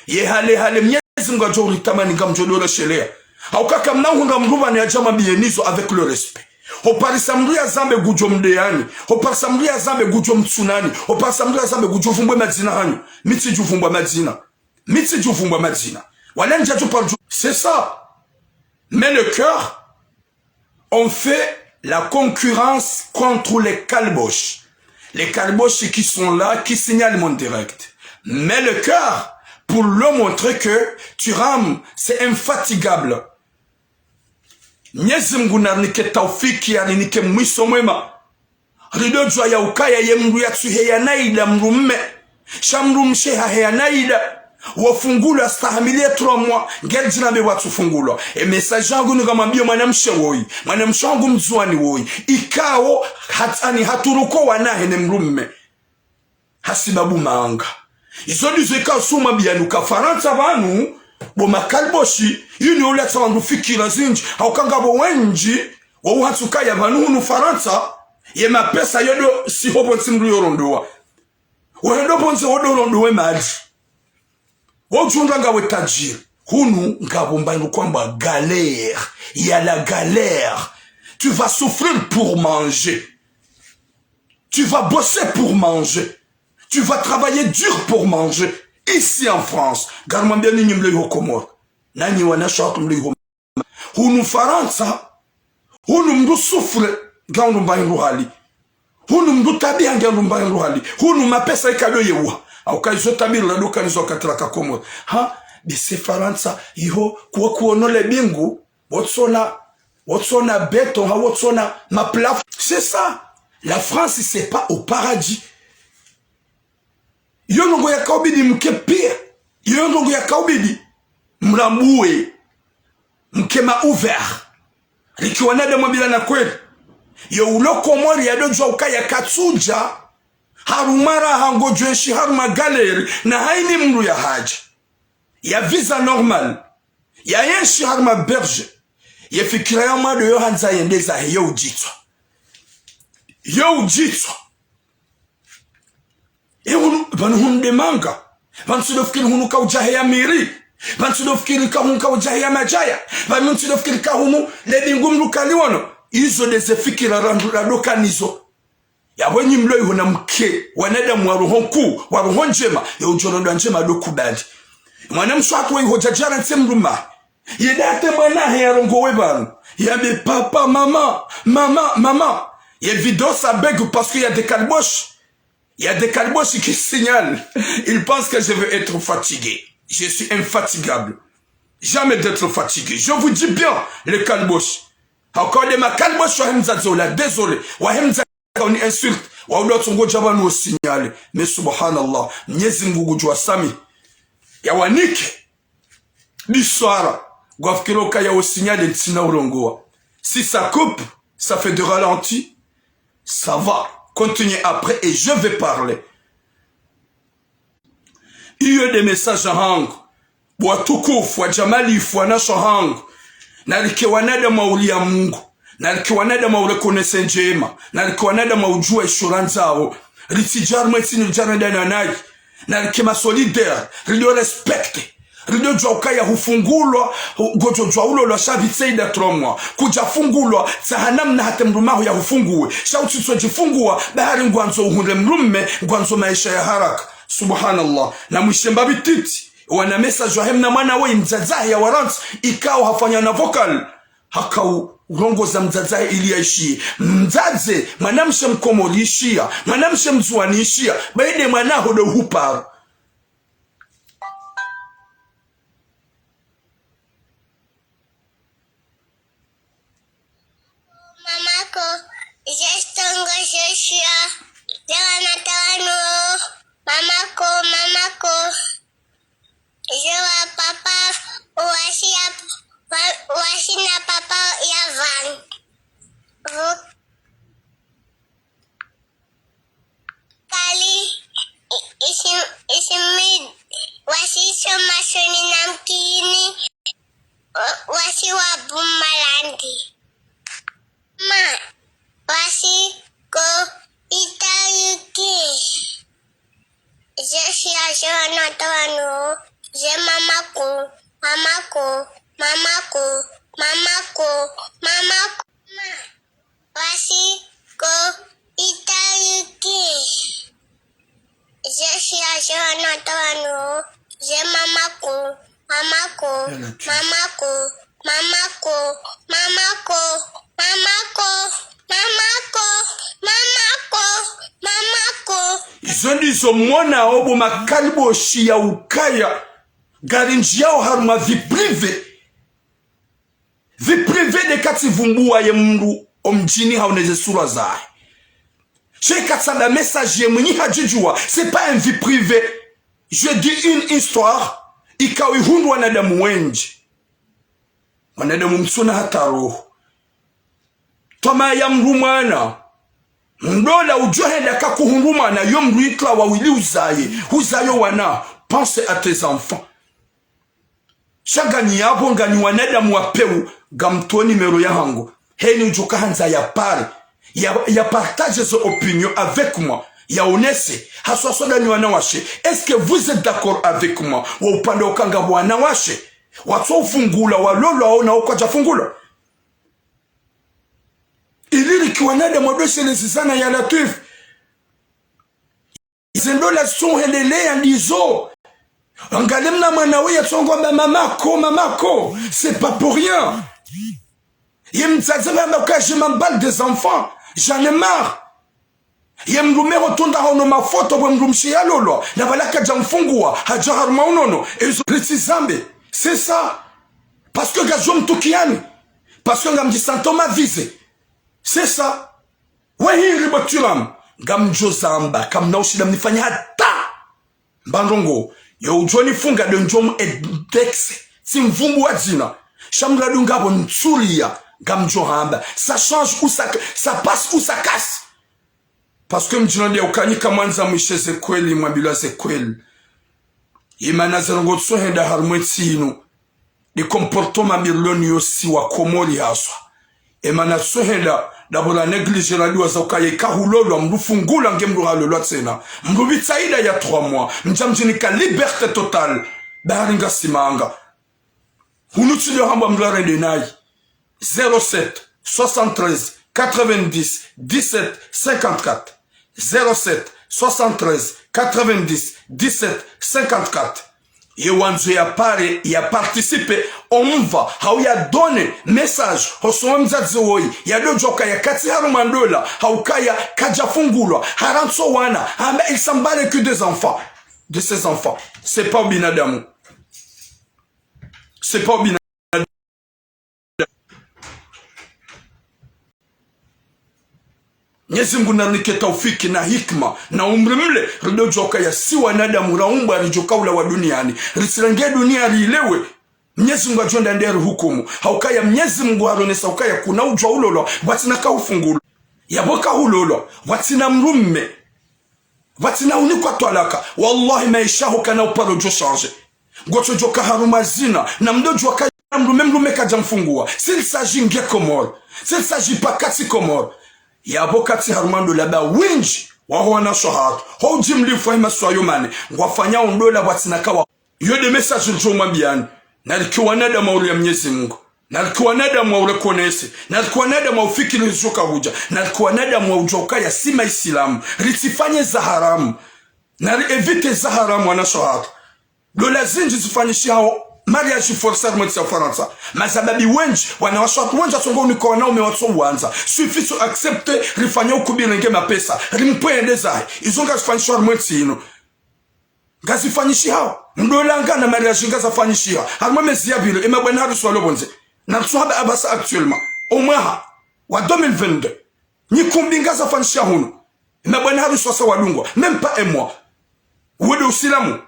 ye hale Mwenyezi Mungu ajo ritamani ngamjolola shelea au kaka mnahunga mruba ni ajama bienizo avec le respect Oparisamria zambe gujo mdeani. Oparisamria zambe gujo mtsunani. Oparisamria zambe gujo fumbwe madzina hanyu. Mitsi jufumbwa madzina. Mitsi jufumbwa madzina. Walenja tu parju. C'est ça. Mais le cœur, on fait la concurrence contre les calboches. Les calboches qui sont là, qui signalent mon direct. Mais le cœur, pour leur montrer que tu rames, c'est infatigable. Mwenyezi Mungu nike taufiki ya nike mwiso mwema. Rido jwa ya ukaya ye mru ya tuheya naida mrumme. Shamru msheha heya naida. Wafungulwa stahamilie 3 mois. Ngeljina me watu fungulwa. E message yangu nikamwambia mwanamshe woi. Mwanamshe wangu mzuani woi. Ikao hatani haturuko wanahe ne mrumme. Hasibabu maanga. Izo dizo ikao suma biyanuka Faransa banu. Bo makalboshi yuni uleta wangu fikira zinji haukangabo wenji wa uhatuka ya vanunu Faransa ye mapesa yodo si hopo nsimru yorondoa wedo ponze wodo rondowe maji wajunga ngawe tajiri hunu ngabo mbangu kwamba galère il y a la galère tu vas souffrir pour manger tu vas bosser pour manger tu vas travailler dur pour manger. Ici en France, garmambia ninyi mlio Komoro. Nani wanashaka mlio. Hunu Faransa, hunu mdu sufre gandu mbangu hali. Hunu mdu tabia gandu mbangu hali. Hunu mapesa ikado yewa. Au kaizo tabia la doka nizo katraka Komoro. Ha, bise Faransa iho kuwa kuonole bingu, wotsona beton, ha wotsona maplaf. C'est ça. La France c'est pas au paradis. Yonongo ya kaubidi mke pire. Yonongo ya kaubidi mlambue mke ma ouvert. Likiwanada mwabila na kweli. Yo uloko mwari ya dojo ukaya katsuja. Harumara hango juenshi haruma galeri. Na haini mru ya haja. Ya visa normal. Ya yenshi haruma berge. Ya fikira ya mwado yo hanza yendeza he yo ujitwa. Yo ujitwa. E hunu hunde manga. Vansudofikiri hunu ka ujahe ya miri. Vansudofikiri ka hunu ka ujahe ya majaya. Vansudofikiri ka hunu lebingu mlukali wano. Izo deze fikira radoka nizo. Ya wenyi mloi huna mke. Waneda mwaruhonku. Waruhonjema. Ya ujorondo njema doku badi. Mwana mswatu wa ihojajara nsemruma. Yedate mwanahe ya rongo webanu. Yabe papa, mama. Ye vidéo ça bègue parce qu'il y a des calboches. Il y a des calboches qui signalent. Ils pensent que je vais être fatigué. Je suis infatigable. Jamais d'être fatigué. Je vous dis bien, les calboches. Encore de ma calboche, désolé. On insulte. On signale. Mais subhanallah. Nyezingugujwa sami. Yawanike. Biswara. Gwafkiroka ya signale ntina urongoa. Si ça coupe, ça fait de ralenti. Ça va. Continuez après et je vais parler. Il y a des messages en hang. Watukufu, wajamalifu, wanasho hang. Nalikiwanada maulia Mungu. Nalikiwanada maurekonese njema. Nalikiwanada maujua ishuranzao. Ritijar mwetini jarenda na nai. Nalikima solidaire. Rilio respecte. Rilio jwaukaya hufungulwa. Gojo jwaulo lo shavitseida 3 mois. Kujafungulwa. Sahanam na hate mrumahu ya hufunguwe. Shautitso jifungua. Bahari ngwanzo uhunde mrumme. Ngwanzo maisha ya haraka. Subhanallah. Na mwishemba bititi. Wana message wa hemna mwana we mzazahi ya waranti. Ikao hafanya na vocal. Hakau urongo za mzazahi ili yaishie. Mzaze. Manamshe mkomoli ishia. Manamshe mzuani ishia. Baide manaho do huparu. Mamako, jestongo sheshia. Jawana tawano. Mamako. Jewa papa. Washina papa ya van. Kali. Isimid. Wasisho masoni namkini. Wasiwa bumalandi. Ma, wasi ko itayuki. Je suis à Jonathan. Je mamako. Ma. Voici que Itaïki. Je suis à Jean Antonio. J'ai Mamako. Mamako. Mamako. Mamako. Mamako. Mamako. Mamako. Mamako. Mamako. Izondizo mwana obo makalibo shia ukaya garinji yao haruma vie privée. Vie privée de kati vumbua ye mru omjini hauneze sura zae. J'ai katsanda message mwenye hajijua. C'est pas une vie privée. Je dis une histoire. Ikawi hundu wanadamu wenji. Wanadamu msuna hata roho. Toma ya mrumana. Ndola ujohenda kakuhurumana. Yom ruitla wawili uzaye. Uzayo wana. Pense à tes enfants. Shagani yabo ngani wanadamu wapewu. Gamto numero ya hango. Heni ujoka hanza ya pare. Ya partage ses opinions avec moi. Ya onese. Haswa soda ni wanawashe. Est-ce que vous êtes d'accord avec moi? Wa upande okanga wanawashe. Watu ufungula. Walolo waona okwaja fungula. Iliri kiwanada mwadoshe lesizana ya latif. Izendola son helele ya lizo. Angalemna manawe ya tsongomba mamako. C'est pas pour rien. Je m'emballe des enfants. J'en ai marre. Yemrume rotonda hono mafoto bwemrumshia lolo. Na balaka jamfungua. Hajar maunono. Et ils zambe. C'est ça. Parce que gazom tukiani. Parce que ngam disantoma vise. C'est ça. Wehi riboturam. Gam jozamba. Kam naushida mnifanya hata. Bandongo. Yo ujoni funga donjom edexe. Simvumbu wadzina. Shamla dungabo ntsulia. Gamjohamba. Ça change ou ça passe ou ça casse. Parce que m'dinande ya ukanyika mwanza mwishe zekweli mwabila zekweli. Imana zerongo tsohenda harmwetinu. Di comportoma mirloni yosi wa komori haswa. Imana tsohenda dabola neglige na liwa za ukaye kahulolo mrufungula nge mruhalolo tsena. Mrubitaida ya 3 mois. Mjamjinika liberté totale. Baharinga simanga. Hunutile hamba mlarende nayi. 07 73 90 17 54 07 73 90 17 54 Yewanzo ya pare ya participe omva hau ya donne message hosomo mzazi woi ya dojoka ya kati harumandola haukaya kajafungulwa haranso wana hamba il s'emballe que des enfants de ses enfants. C'est pas binadamu. C'est pas binadamu. Nyezi Mungu nanike taufiki na hikma na umrimle ridojoka ya si wanadamu raumba rijoka ula wa duniani risirange dunia rilewe. Mnyezi Mungu ajonda ndere hukumu haukaya Mnyezi Mungu haronesa haukaya kuna ujwa ulolo watina kaufungulu yaboka ulolo watina mrumme watina unikwa twalaka wallahi maishahu kana uparo jo change gocho joka harumazina na mdojo kaya mrumme kaja mfungua. S'il s'agit nge komor, s'il s'agit pas kati komor yabokati harumando laba winji wawana shohat ho jimli fahima swayomane wafanya ondola watinaka wa yode message njoma biani nalikuwa nada mauli ya Mwenyezi Mungu nalikuwa nada mauli konese nalikuwa nada maufikiri njoka huja nalikuwa nada maujoka ya sima Islamu ritifanye za haramu nali evite za haramu wana shohat dola zinji zifanyishi hao mariage forcé mwetsa Faransa masababi wenji wanawashatu wenji asongo niko wanaume watso uanza suffit to accepter rifanya ukubiri nge mapesa rimpoende zae izonga zifanyishwa mwetsi ino ngazifanyishi hao mdolanga na mariage ngazafanyishi hao harma mezi yabilo ima bwana haru swalo bonze na tsuhaba abasa actuellement au mwaha wa 2022 ni kumbinga zafanyishi hao ima bwana haru swasa walungwa même pas un mois uwede usilamu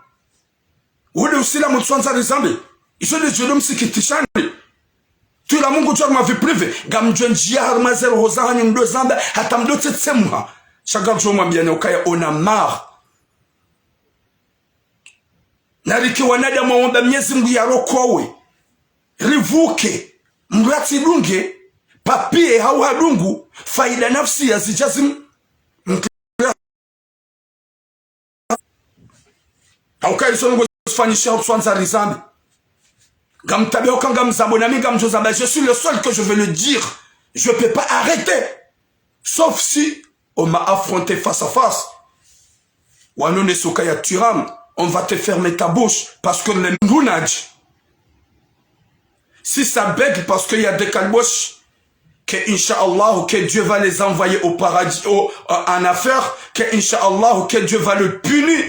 Ude usila mutsuanza rizambi. Iso de jodom sikitishani. Tu la mungu chwa ma vie privée. Gamjwenjia harmazel hoza hanyu mdo zamba. Hata mdo tetsemuha. Shagal joma mbiyane ukaya ona mar. Nariki wanada mwamba Mwenyezi Mungu ya rokowe. Rivuke. Mrati dunge. Papie hau hadungu. Faida nafsi ya zijazim. Haukaya iso Fanisha Otswanza Rizambi. Je suis le seul que je veux le dire. Je ne peux pas arrêter. Sauf si on m'a affronté face à face. Wanone Sokaya Turam, on va te fermer ta bouche parce que le Ngunaj. Si ça bègue parce qu'il y a des calboches, que Inch'Allah, que Dieu va les envoyer au paradis, en affaire, que Inch'Allah, que Dieu va le punir.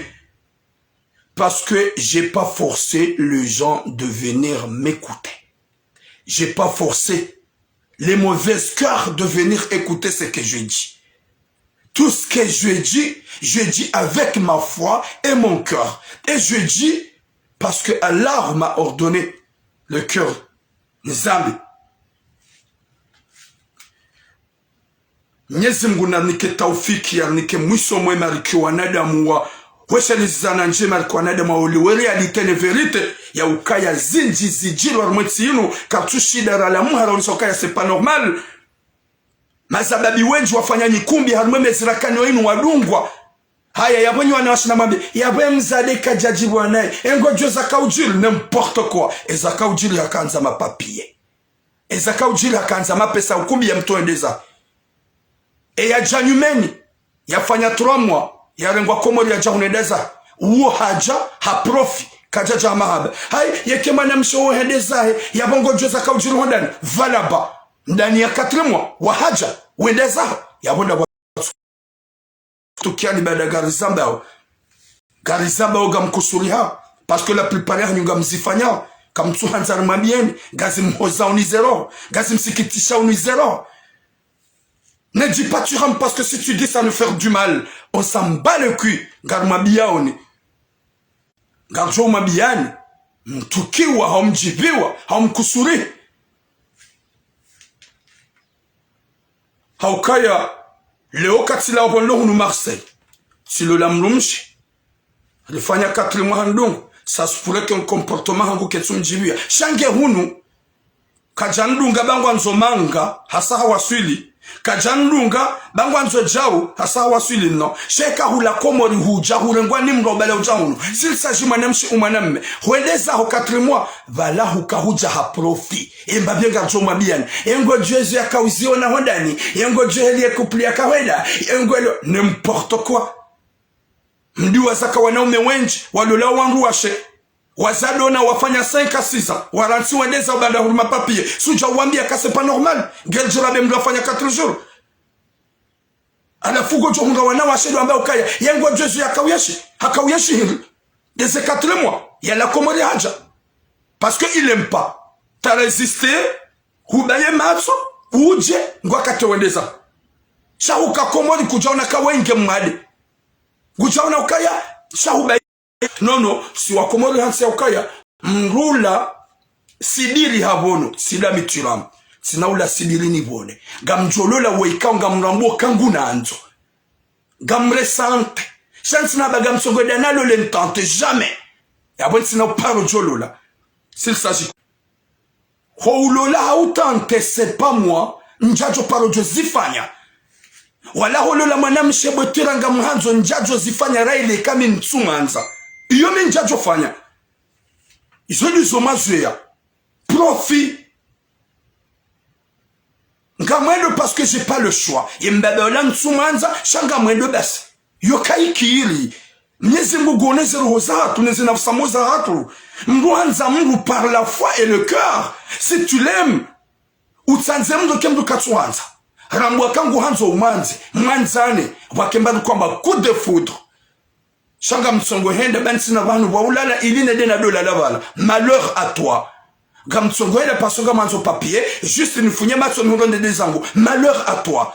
Parce que j'ai pas forcé les gens de venir m'écouter. J'ai pas forcé les mauvaises cœurs de venir écouter ce que je dis. Tout ce que je dis avec ma foi et mon cœur. Et je dis parce que Allah m'a ordonné le cœur. Nzambi. Mwenyezi Mungu na nike taufiki ya nike mwiso mwema riki wanadamu wa wesha nizana njema riki wanadamu wa uliwe realite ne verite ya ukaya zinji zijiro wa mweti inu katushida rala muhara unisa ukaya sepa normal mazababi wenji wafanya nyikumbi harumeme zirakani wa inu wadungwa haya yabonyi wanawashi na mambi yabwe mzade kajajibu wanae engo jwe zaka ujiri n'importe kwa ezaka ujiri hakanza mapapie ezaka ujiri hakanza mapesa ukumbi ya mtu endeza e ya janyumeni yafanya 3 mois yarengwa komori ya jahunedeza uo haja haprofi kajaja mahaba hai yekema na msho hedeza yabongo jwe zaka ujiri hondani valaba ndani ya 4 mois wa haja wendeza yabonda tukiani bada garizamba oga mkusuriha parce que la plupart ya nyunga mzifanya kamtu hanzar mabieni gazi mhoza unizero gazi msikitisha unizero ne dis pas tu rames parce que si tu dis ça nous faire du mal on s'en bat le cul gar mabiaoni garjo mabiani mtukiwa haumjibiwa haumkusuri haukaya leo katila obondo hunu Marseille si le lamlumshi alifanya 4 mois ndongo ça se pourrait qu'un comportement hangu ketsumjibia shange hunu kajandunga bangwanzo manga hasa hawaswili kajandunga bangwanzo jao hasa hawaswili no sheka hula komori huja hurengwa nimro bale ujahunu s'il s'agit manemshi umanamme hueleza ho 4 mois vala hukahuja ha profi emba byenga choma biani engo jesu yakauziona hondani engo jeheli kuplia kaweda engo n'importe quoi mdiwa zaka wanaume wengi walola wangu washe wazadona wafanya 5 à 6 waransi wendeza banda huruma papier suja uambia ka c'est pas normal geljira be mdo wafanya 4 jours ala fugo jo hunga wana washe ambao ukaya yengo jesu yakauyeshi hili de ces 4 mois ya la komori haja parce que il aime pas t'as résisté hubaye matso uje ngwakate wendeza shahuka komori kujaona ka wenge mwade guchaona ukaya shahuba no si wakomori hansi ukaya mrula sidiri habono sida mituram sinaula sidiri ni bone gamjolola weika ngamrambo kangu nanzo gamresante chance na bagam songoda nalo le tente jamais yabon sina paro jolola s'il s'agit houlola hautante c'est pas moi njajo paro josifanya wala holola mwanamshe bwetiranga mhanzo njajo zifanya raile kami ntsumanza iyo mi njajo fanya izo nizo mazuya profit ngamwendo parce que j'ai pas le choix yembabela ntsumanza shanga mwendo basi yo kaikiri Mwenyezi Mungu oneze roho zatu neze nafsi zatu mruanza Mungu par la foi et le cœur si tu l'aimes utsanze mndo kemdu katsuanza rambwa kangu hanzo umanzi mwanzane wakembani kwamba coup de foudre shanga mtsongo henda bansi na banu waulala iline dena dola lavala malheur à toi gamtsongo henda pasonga manzo papier juste nifunye matso mhonde dezangu malheur à toi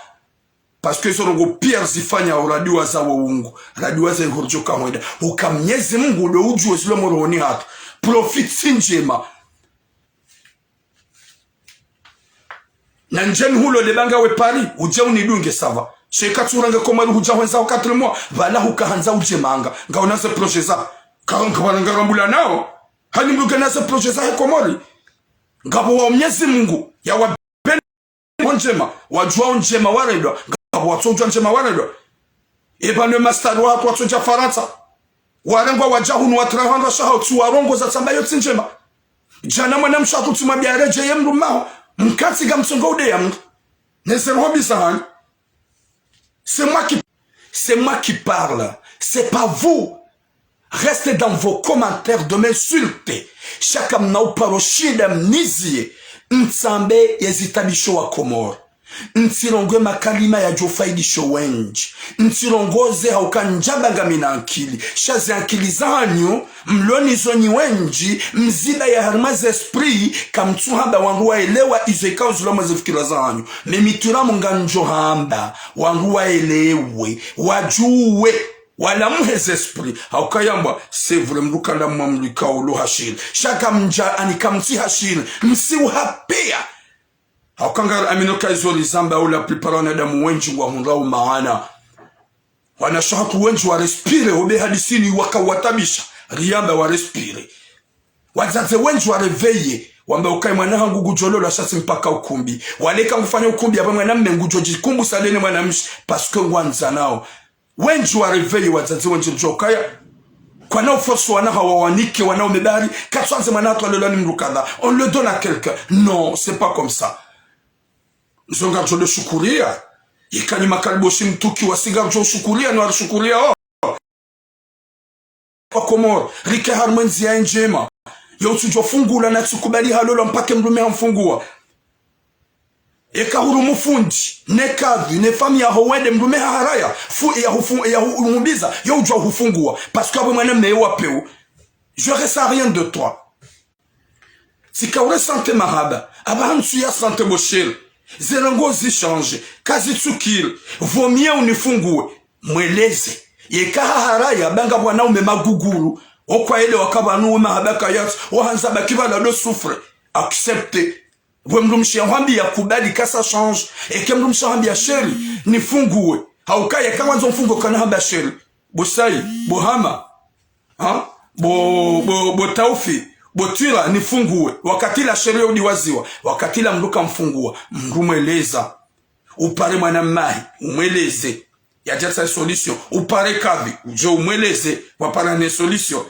parce que sorongo pire zifanya radio za waungu radio za horjoka hoida ukamnyezi Mungu lo uju osilo moroni hatu profit sinjema na njeni hulo lebanga we pari uje unidunge sava sheka turanga komari huja wenza 4 mois vala hukahanza uje manga ngaona se projet za ngarambula nao hani mbuga na se projet za komori ngabo wa Mwenyezi Mungu ya wa njema wajua njema waredwa ngabo watojwa njema waredwa ebane master wa watoja Faransa warengwa wajahunu watrahanga shaho tu warongo za tsamba yo tsinjema jana mwana mshatu tumabia reje yemru maho mkati ga msongo ude yam nesero hobisa hani C'est moi qui parle. C'est pas vous. Restez dans vos commentaires de m'insulter. Chaka mnao paroshida mnizie. Nsambe yezitabisho wa Komoro. Ntirongwe makalima ya jofaidisho wenji. Ntirongoze haukanjabanga mina ankili. Shazi ankili zanyu, mloni zoni wenji, mzida ya harmaze esprit, kamtuhamba wanguwa elewa izeka uzuloma zifikira zanyu. Memitura munganjo hamba, wanguwa elewe, wajuwe, wala muheze esprit. Haukayamba, sevre mrukanda mamlika ulu hashil. Shaka mja anikamti hashil, msiu hapea. Haukanga aminoka izoli zamba ula pliparana damu wenji wa hunrao maana. Wanashahatu wenji wa respire obe hadisini waka watabisha. Riyamba wa respire. Wazaze wenji wa reveye. Wamba ukai mwanaha ngugujolo la shasi mpaka ukumbi. Waleka mfanya ukumbi ya mwana mmengujoji kumbu salene mwana mshi. Paske wanza nao. Wenji wa reveye wazaze wenji njokaya. Kwa nao force wanaha wawanike wanao medari. Katwanze manato alolani mrukada. On le donne à quelqu'un. Non, c'est pas comme ça. Zongarjo de shukuria. Ikani makaliboshi mtuki wa sigarjo shukuria. Nwari shukuria o. Kwa Komoro. Rike harmenzi ya njema. Ya utujo fungula na tsukubali halolo mpake mlume hamfungua. Eka huru mufundi. Nekadhi. Nefami ya howede mlume haraya. Ya umubiza. Ya ujwa hufungua. Parce que mwana mewa peu. Je ressens rien de toi. Sika ure sante mahaba. Aba hansu ya sante boshel. Zerangozi change, kazi tsukil, vomie unifungue, mweleze. Yekaha haraya, banga wana ume maguguru, okwa ele wakabanu ume habaka yats, wahanza bakiva la do souffre, accepte. Wemrumshi ya wambi ya kubali kasa change, eke mrumshi ya wambi ya sheri, nifungue. Haukaya kama nzo mfungo kana hamba sheri, bosai, bohama, bo taufi, Botira nifungue. Wakati la sheria udiwaziwa. Wakati la mluka mfungua. Mrumweleza. Upare mwana mahi. Umweleze. Ya jatsa solution. Upare kavi. Jo umweleze. Wapara ne solution.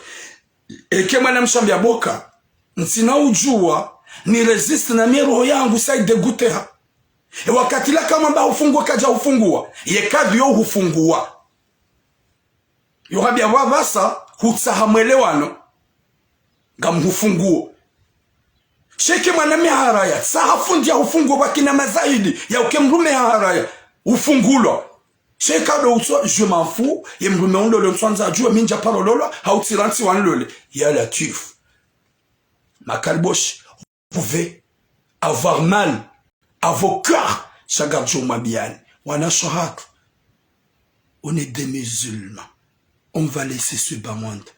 Eke mwana mshambi ya boka. Nsina ujua. Ni resist na mie roho yangu sai deguteha. Wakati la kama mba ufungua kaja ufungua. Ye kavi yo ufungua. Yohabia wavasa. Hutsaha mwelewano. Gamufunguo. Sheke mwaname haraya. Sahafundi ya ufunguo wakina mazahidi. Ya uke mrume haraya. Ufungulo. Sheka do utso. Je m'en fous. Ye mrume onlolo mswanza ajua minja parololo. Hautiranti wanlole. Ya latif. Makalibosh. Vous pouvez avoir mal à vos cœurs. Chagadjo mabiani. Wana shohat. On est des musulmans. On va laisser ce bas monde.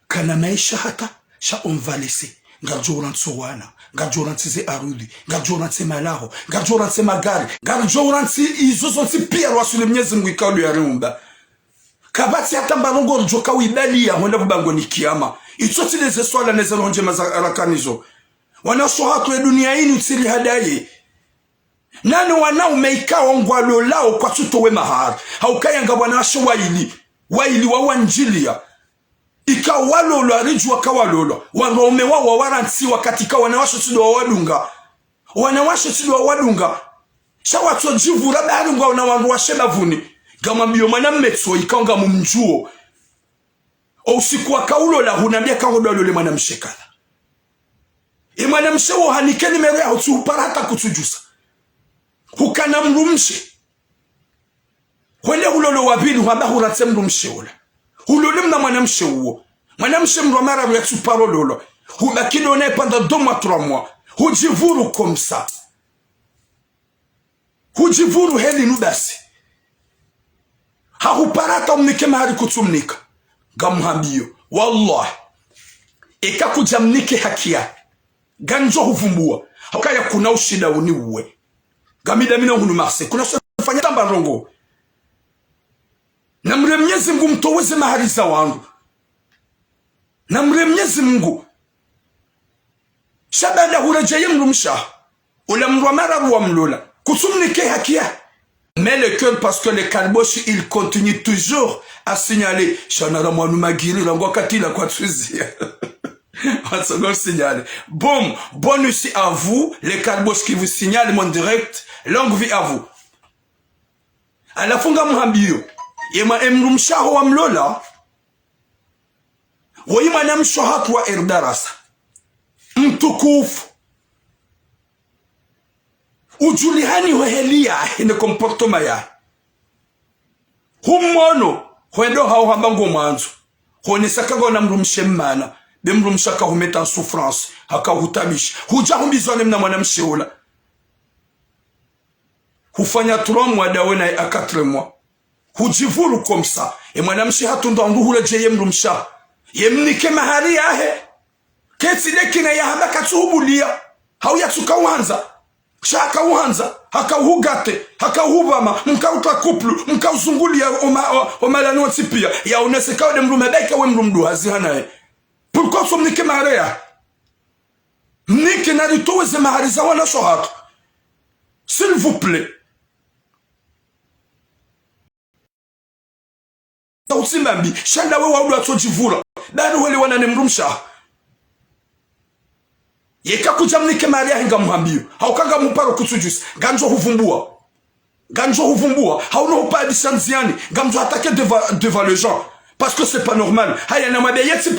Kana maisha hata, sha on va laisser. Garjoran tsuwana, garjoran tse arudi, garjoran tse malaho, garjoran tse magari, garjoran tse izozo tse pierre wa sule mnyezi mungu ikaulu ya reumba. Kabati hata mbarongo rjoka wibali ya mwenda kubango ni kiama. Itoti leze swala neze ronje mazarakanizo. Wanasho hatu ya dunia ini utsiri hadaye. Nani wana umeika wangwalo lao kwa tuto we mahar. Haukaya nga wanasho waili wa wanjilia. Ika walolo arijua kawalolo. Warome wa waranti wakati ka wanawasho tudo wa wadunga. Wanawasho tudo wa wadunga. Shawatu jivu rabe harunga wanawanruwashe bavuni. Gama mbiyo mana metso ikaonga mumjuo. O usiku wa kaulola hunambia kahodolo le mana mshekala. Mana mshewo hanikeni merea hutu upara hata kutujusa. Hukana mrumshe. Wele hulolo wabili huamba hurate mrumshe ula. Hulole mna mwanamshe uo. Mwanamshe mromara rwetu parololo. Hubakini one pendant 2 mois, 3 mois. Hujivuru comme ça. Hujivuru heli nubasi. Hahuparata umnike mahari kutumnika. Gamuhambiyo. Wallah. Eka kujamnike hakia. Ganjo hufumbua. Hakaya kuna ushida uni uwe. Gamida mina hunu marse. Kuna sofanya tamba rongo. Na mnyezi mungu mtoweze mahari za wangu. Na mnyezi mungu. Shabada hurejeye mrumsha. Ula mromara ruwa mlola. Kutumnike hakia. Mais le cœur, parce que les kalboshi, il continue toujours à signaler. Chanara mouanou magiri, l'angoa katila kwa tuzi. On se signale. Boum, bonne nuit à vous, les kalboshi qui vous signalent mon direct. Longue vie à vous. alafunga mhambio yema emrumshaho wa mlola wayima na mshohatu wa erdarasa mtukufu ujulihani hohelia hine komportoma ya humono hoendo hao hambango mwanzo hone sakago na mrumshemana bemrumshaka humeta en souffrance haka hutabish huja humbizone mna mwanamsheula hufanya 3 mois dawe na 4 mois hujivulu comme ça et mwanamshi hatunda nduhule je yemrumsha yemnike mahari yahe ketside kina ya habaka tuhubulia hau yatsuka uhanza shaka uhanza haka uhugate haka uhubama mkauta kuplu mkauzungulia omalano tipia ya uneseka ode mrumebeka we mrumdu hazihanae pourquoi somnike mahari ya mnike na rituweze mahari za wana shohatu s'il vous plaît Usimambi shanda we waudu atojivura dani wele wana nemrumsha yeka kujamnike maria hinga muhambio haukanga muparo kutujus ganjo huvumbua hauno upadi sanziani ganjo attaquer devant les gens parce que c'est pas normal haya na mabe yeti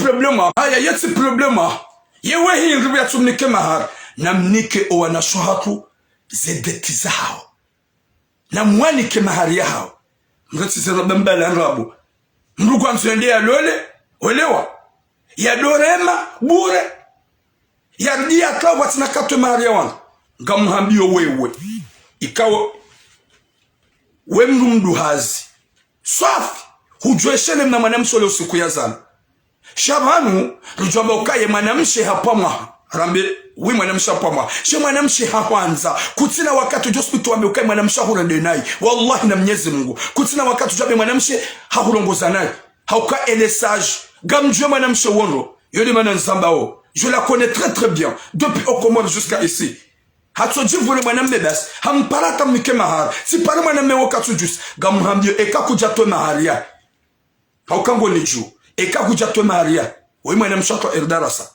problema yewe hingi ya tumnike mahar na mnike owana shohatu zedetiza hao na mwanike mahari hao mretiza bambala nrabu Mrugu antuende ya lole, olewa. Ya dorema, bure. Ya rdia kwa watina katwe maharia wangu. Ngamuhambio wewe. Ikawa, we mrumdu hazi. Swafi, hujueshene mna manamsho leo siku ya zana. Shabanu, rujamba ukaye manamshe hapa mwaha. Rambe, we manamshe hapa mwaha. She manamshe hawanza. Kutina wakati ujospitu wame ukaye manamshe hurende nai. Wallahi na mnyezi Mungu. Kutina wakati ujabe manamshe hahurongoza nai. Hauka elesage. Gamjwe manamshe wonro. Yodi mananzambao. Je la connais très bien. Depuis au Comore jusqu'à ici. Hatsoji vule manambe bas. Hamparata mnike mahar. Si pare maname wakatu jus. Gamuhambio eka kujatwe maharia. Hauka ngo niju. Eka kujatwe maharia. Wei manamshe to erdarasa.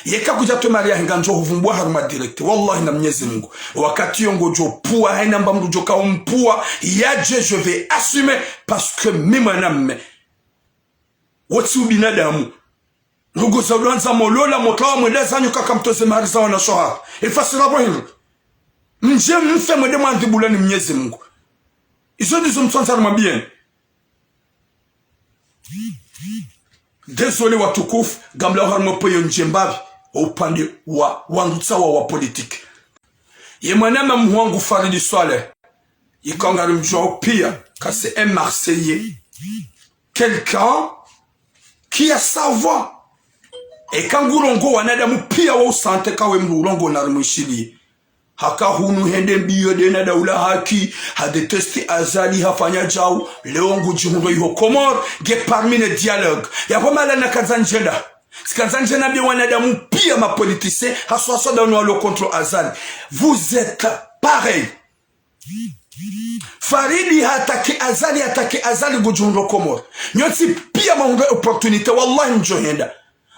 Yeka kujatwe maria hinganjo huvumbua haruma direkte. Wallahi na mnyezi Mungu. Wakati yongo jo pua. Haina mbamdu jo ka umpua. Yaje je vais assumer. Parce que mima namme. Wotsi ubinadamu. Nugu za ulanza molola motawa mweleza nyuka kamtoze mahariza wana shoha. Ifasira bohiru. Mje mfe mwede mwandibula ni mnyezi Mungu. Izo nizo mtuanza rumabien. Désolé watukufu gamla harmo poyo njembabi upande wa wandutsawa wa politique. Ye mwanama mwangu Faridi Swaleh yikangari mjua pia kase un Marseillais, quelqu'un qui a sa voix. Et kangurongo wanadamu pia wa usante kawe mrurongo na rumishili. Haka hunu hende mbiyo dena daula haki. Hadetesti azali hafanya jau. Leongu jihundo yuho Comore. Ge parmi les dialogues. Ya homala na kazanjenda. Skazanjenda biyo wanadamu pia ma politicien. Haswa dano alo contre azali. Vous êtes pareil. Faridi hatake azali gujuhundo Comore. Nyoti pia maunga opportunité. Wallahi mjohenda.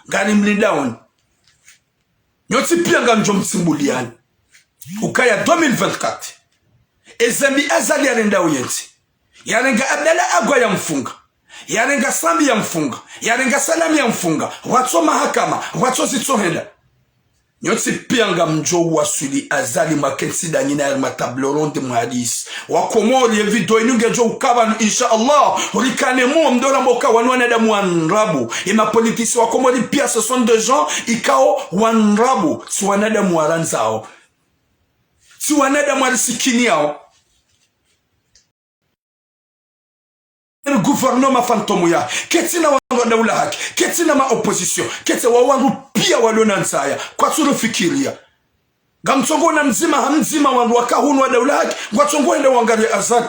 Gani mlindaoni. Nyoti pia ganjo msimbuliani. Ukaya 2024. Ezambi azali yarenda uyenzi. Yarenga Abdala Agwa ya mfunga. Yarenga Sambi ya mfunga. Yarenga Salami ya mfunga. Watso mahakama. Watso zitsohenda. Nyoti pia nga mjo wasuli azali makensi danyina ya matablo ronde muhadis. Wakomori evido inunge jo ukabanu insha Allah. Rikane mo mdola moka wanwane da muanrabu. Ima politisi wakomori pia ce sont des gens ikao wanrabu. Suwanada muaranzao. Si wanada mwarisikini yao. Le gouvernement fantomu ya. Ketina wangu daula haki. Ketina ma opposition. Ketina wangu pia walona nsaya. Kwa turu fikiria. Gamtongo na mzima hamzima wangu wakahunu wa daula haki. Kwa tongo enda wangari azari.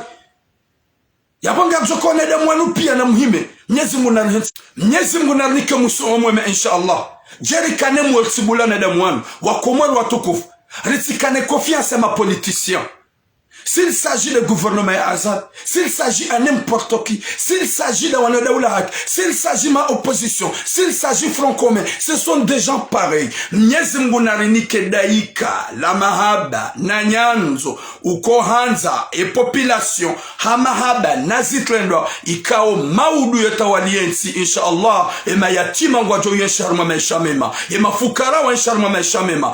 Yabanga mzoko wanada mwanu pia na muhime. Mnyezi mungu narnike musu omweme insha Allah. Jeri kane mwelsibula na da mwanu. Wakomori watukufu. Ritikane confiance à ma politicien. s'il s'agit de gouvernement Azad, s'il s'agit à n'importe qui, s'il s'agit de Wanadaoulahak, s'il s'agit de ma opposition, s'il s'agit Front commun, ce sont des gens pareils. Mwenyezi Mungu narinike daika, la mahaba, na nyanzo, uko hanza, e population, ha mahaba, na zitlendo, ikao maudu yatawaliensi, insha Allah, e mayatima ngwajo yensharma maisha mema, e mafukara wa yensharma maisha mema,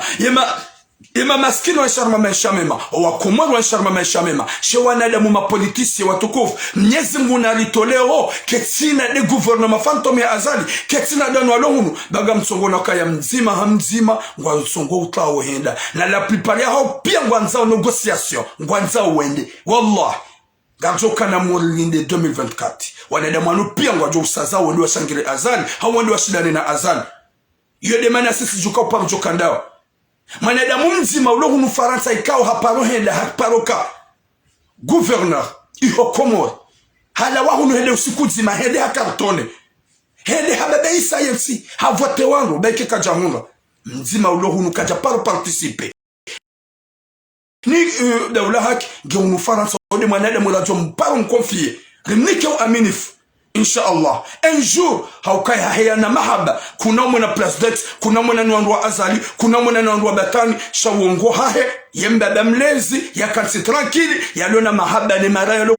Ima maskini wa sharma maisha mema, wakumaru wa sharma maisha mema, she wanadamu mapolitisi watukufu, Mwenyezi Mungu nalitoleo, ketina de gouvernement fantôme ya azali, ketina danu walohunu, baga msongo na kaya mzima hamzima, ngwa msongo utao henda, na la plupart ya hao pia ngwanzao negociation, ngwanzao wende, wallah, garjoka na mwilinde 2024, wanadamu wanu pia ngwajo usazao wende wa shangire azali, hao wende wa shidane na azali, yode mana sisi juka uparu jokandao, manadamu mzima ulohunu Faransa ikao haparo henda haparoka gouverneur iho Komoro hala wahunu hende usiku zima hende hakartone hende habebe isayensi havote wangu beke kajahunga mzima ulohunu kaja paro participe ni daula haki geunu Faransa ode manadamu lajo mparo mkonfie rinike u aminifu Inch'Allah, un jour, haukaya hayana mahaba, kuna mwana president, kuna mwana nuandwa azali, kuna mwana nuandwa batani, shawongo hahe, yembaba mlezi, yakansi tranquille, yalona mahaba ni marayalo.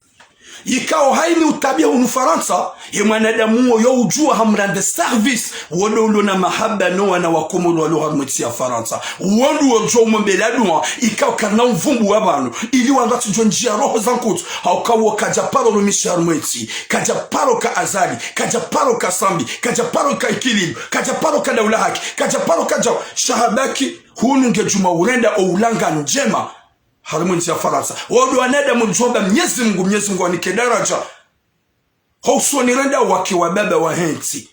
Yikao haini utabia unufaransa, ye mwanadamu yo ujua hamrande service, wado ulona mahaba no wana wakomodo walo harmeti ya Faransa. Wando wajo mbeladuwa, ikao kana mvumbu wabano, ili wangatu jonjia roho zankutu, haukawo kajaparo lumishi harmeti, kajaparo ka azali, kajaparo ka sambi, kajaparo ka ikilibu, kajaparo ka daulahaki, kajaparo ka shahabaki, hunu ngejuma urenda o ulanga njema, harmoni ya Faransa. Wado wanadamu mjomba Mwenyezi Mungu wanike daraja. Hausuwa nirenda wake wababa wa henti.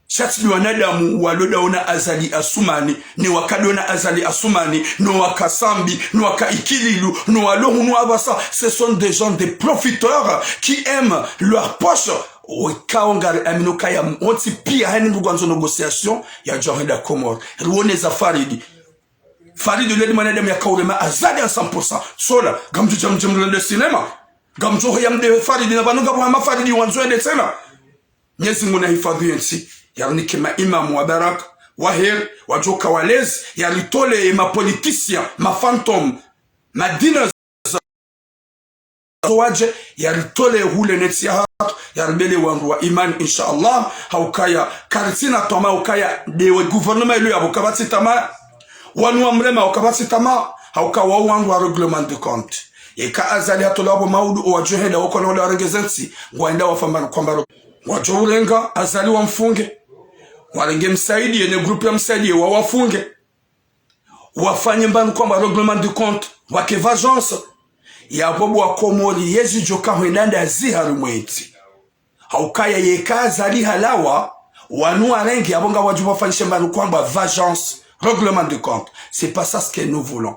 Shati ni wanadamu waloda ona azali asumani, ni wakadona azali asumani, no wakasambi, no wakaikililu, no walohunu no abasa. Ce sont des gens, des profiteurs qui aiment leur poche. Wikaongari aminokaya onti pia hani mbuganzo négociation ya Johenda Komoro. Ruoneza Faridi. Faridi ledi manadamu ya kaurema azali ya 100%. Sola, gamju jamjumle de cinema. Gamju hoyamde Faridi na banuga buhama Faridi wanzo ende tena. Mwenyezi Mungu na hifadhi yensi. Yarnike ma imamu wa baraka, wahir, wajoka walezi, yaritole ma politicien, ma fantôme, ma dina waje, yaritole hule neti ya hatu, yaribele wangu wa iman insha Allah, haukaya karitina toma, haukaya dewe gouvernement ilu ya bukabati tama, wanu wa mrema wakabati tama, haukawa wangu wa reglement de compte. Eka azali hatolabo maudu wajuheda wakona wale warengezensi, waenda wafambana kwambaro. Wajuhurenga azali wa mfunge, warenge msaidi yene grupu ya msaidi wa wafunge, wafanye mbanu kwamba reglement de compte wake vagence ya bobo wa Komori yezi joka huendanda ya zihari mweti haukaya yeka azali halawa wanu warenge abonga waju wafanyishe mbanu kwamba vagence reglement de compte. C'est pas ça ce que nous voulons.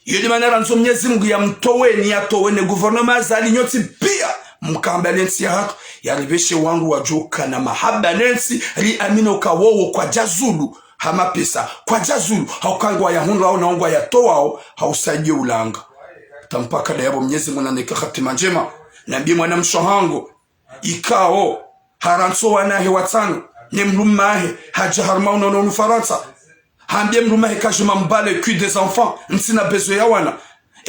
Yedi manera nzo Mwenyezi Mungu ya mtowe ni ya towe ne gouvernement azali nyoti pia mkambalensi ya hatu ya riveshe wangu wajoka na mahaba nensi ri amino kawowo kwa jazulu hama pesa kwa jazulu haukangwa ya hunra au naongwa ya toa hausaidie ulanga tampaka da yabo Mwenyezi Mungu naneka khatima njema na mbi mwana mshohango ikao haranso wanahe watano ne mlumahe haja harma unono Faransa hambie mlumahe kajuma mbale cul des enfants nsina bezo ya wana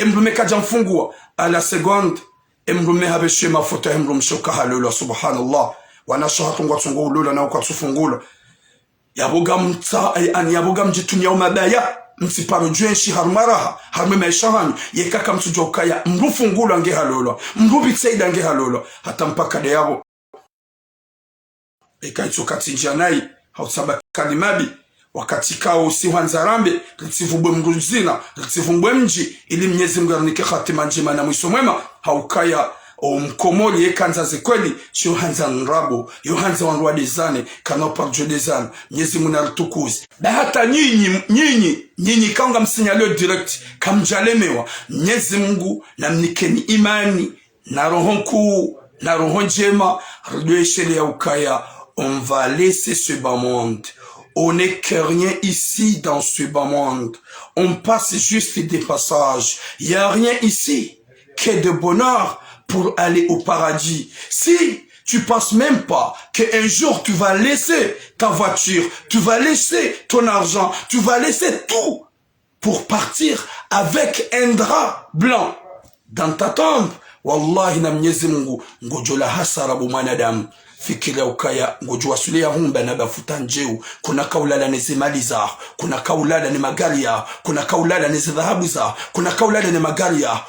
mlume kaja mfungua à la seconde emrume habeshe mafuta emrum shoka halula subhanallah wana shahatu ngwatungo ulula na ukwatufungula yabuga mta ani yabuga mjitunya umabaya msiparo jwenshi harmaraha harme maisha hanyu yekaka mtujoka ya mrufungula nge halula mrubitseida nge halula hata mpaka de yabo ikaitokati njanai hausaba kalimabi wakati kao usiwanzarambe ritivumbwe mruzina ritivumbwe mji ili Mwenyezi Mungu arnike khatima njema na mwisho mwema haukaya mkomoli yekanza zekweli shohanza nrabo yohanza wanrwa dezane kana parjo dezane Mwenyezi Mungu naritukuzi na hata nyinyi kaunga msinyalio direct kamjalemewa Mwenyezi Mungu na mnikeni imani na roho nkuu na roho njema rudweshele ya ukaya on va laisser ce bas monde. On n'est que rien ici dans ce bas monde. On passe juste des passages. Il n'y a rien ici que de bonheur pour aller au paradis. Si tu penses même pas qu'un jour tu vas laisser ta voiture, tu vas laisser ton argent, tu vas laisser tout pour partir avec un drap blanc dans ta tombe, wallahi na Mwenyezi Mungu ngojola hasarabu mwanadamu. Fikiria ukaya ngojua sule ya humba na bafuta njeu. Kuna kaulala ni zimali zao, kuna kaulala ni magari yao, kuna kaulala ni dhahabu zao, kuna kaulala ni magari yao.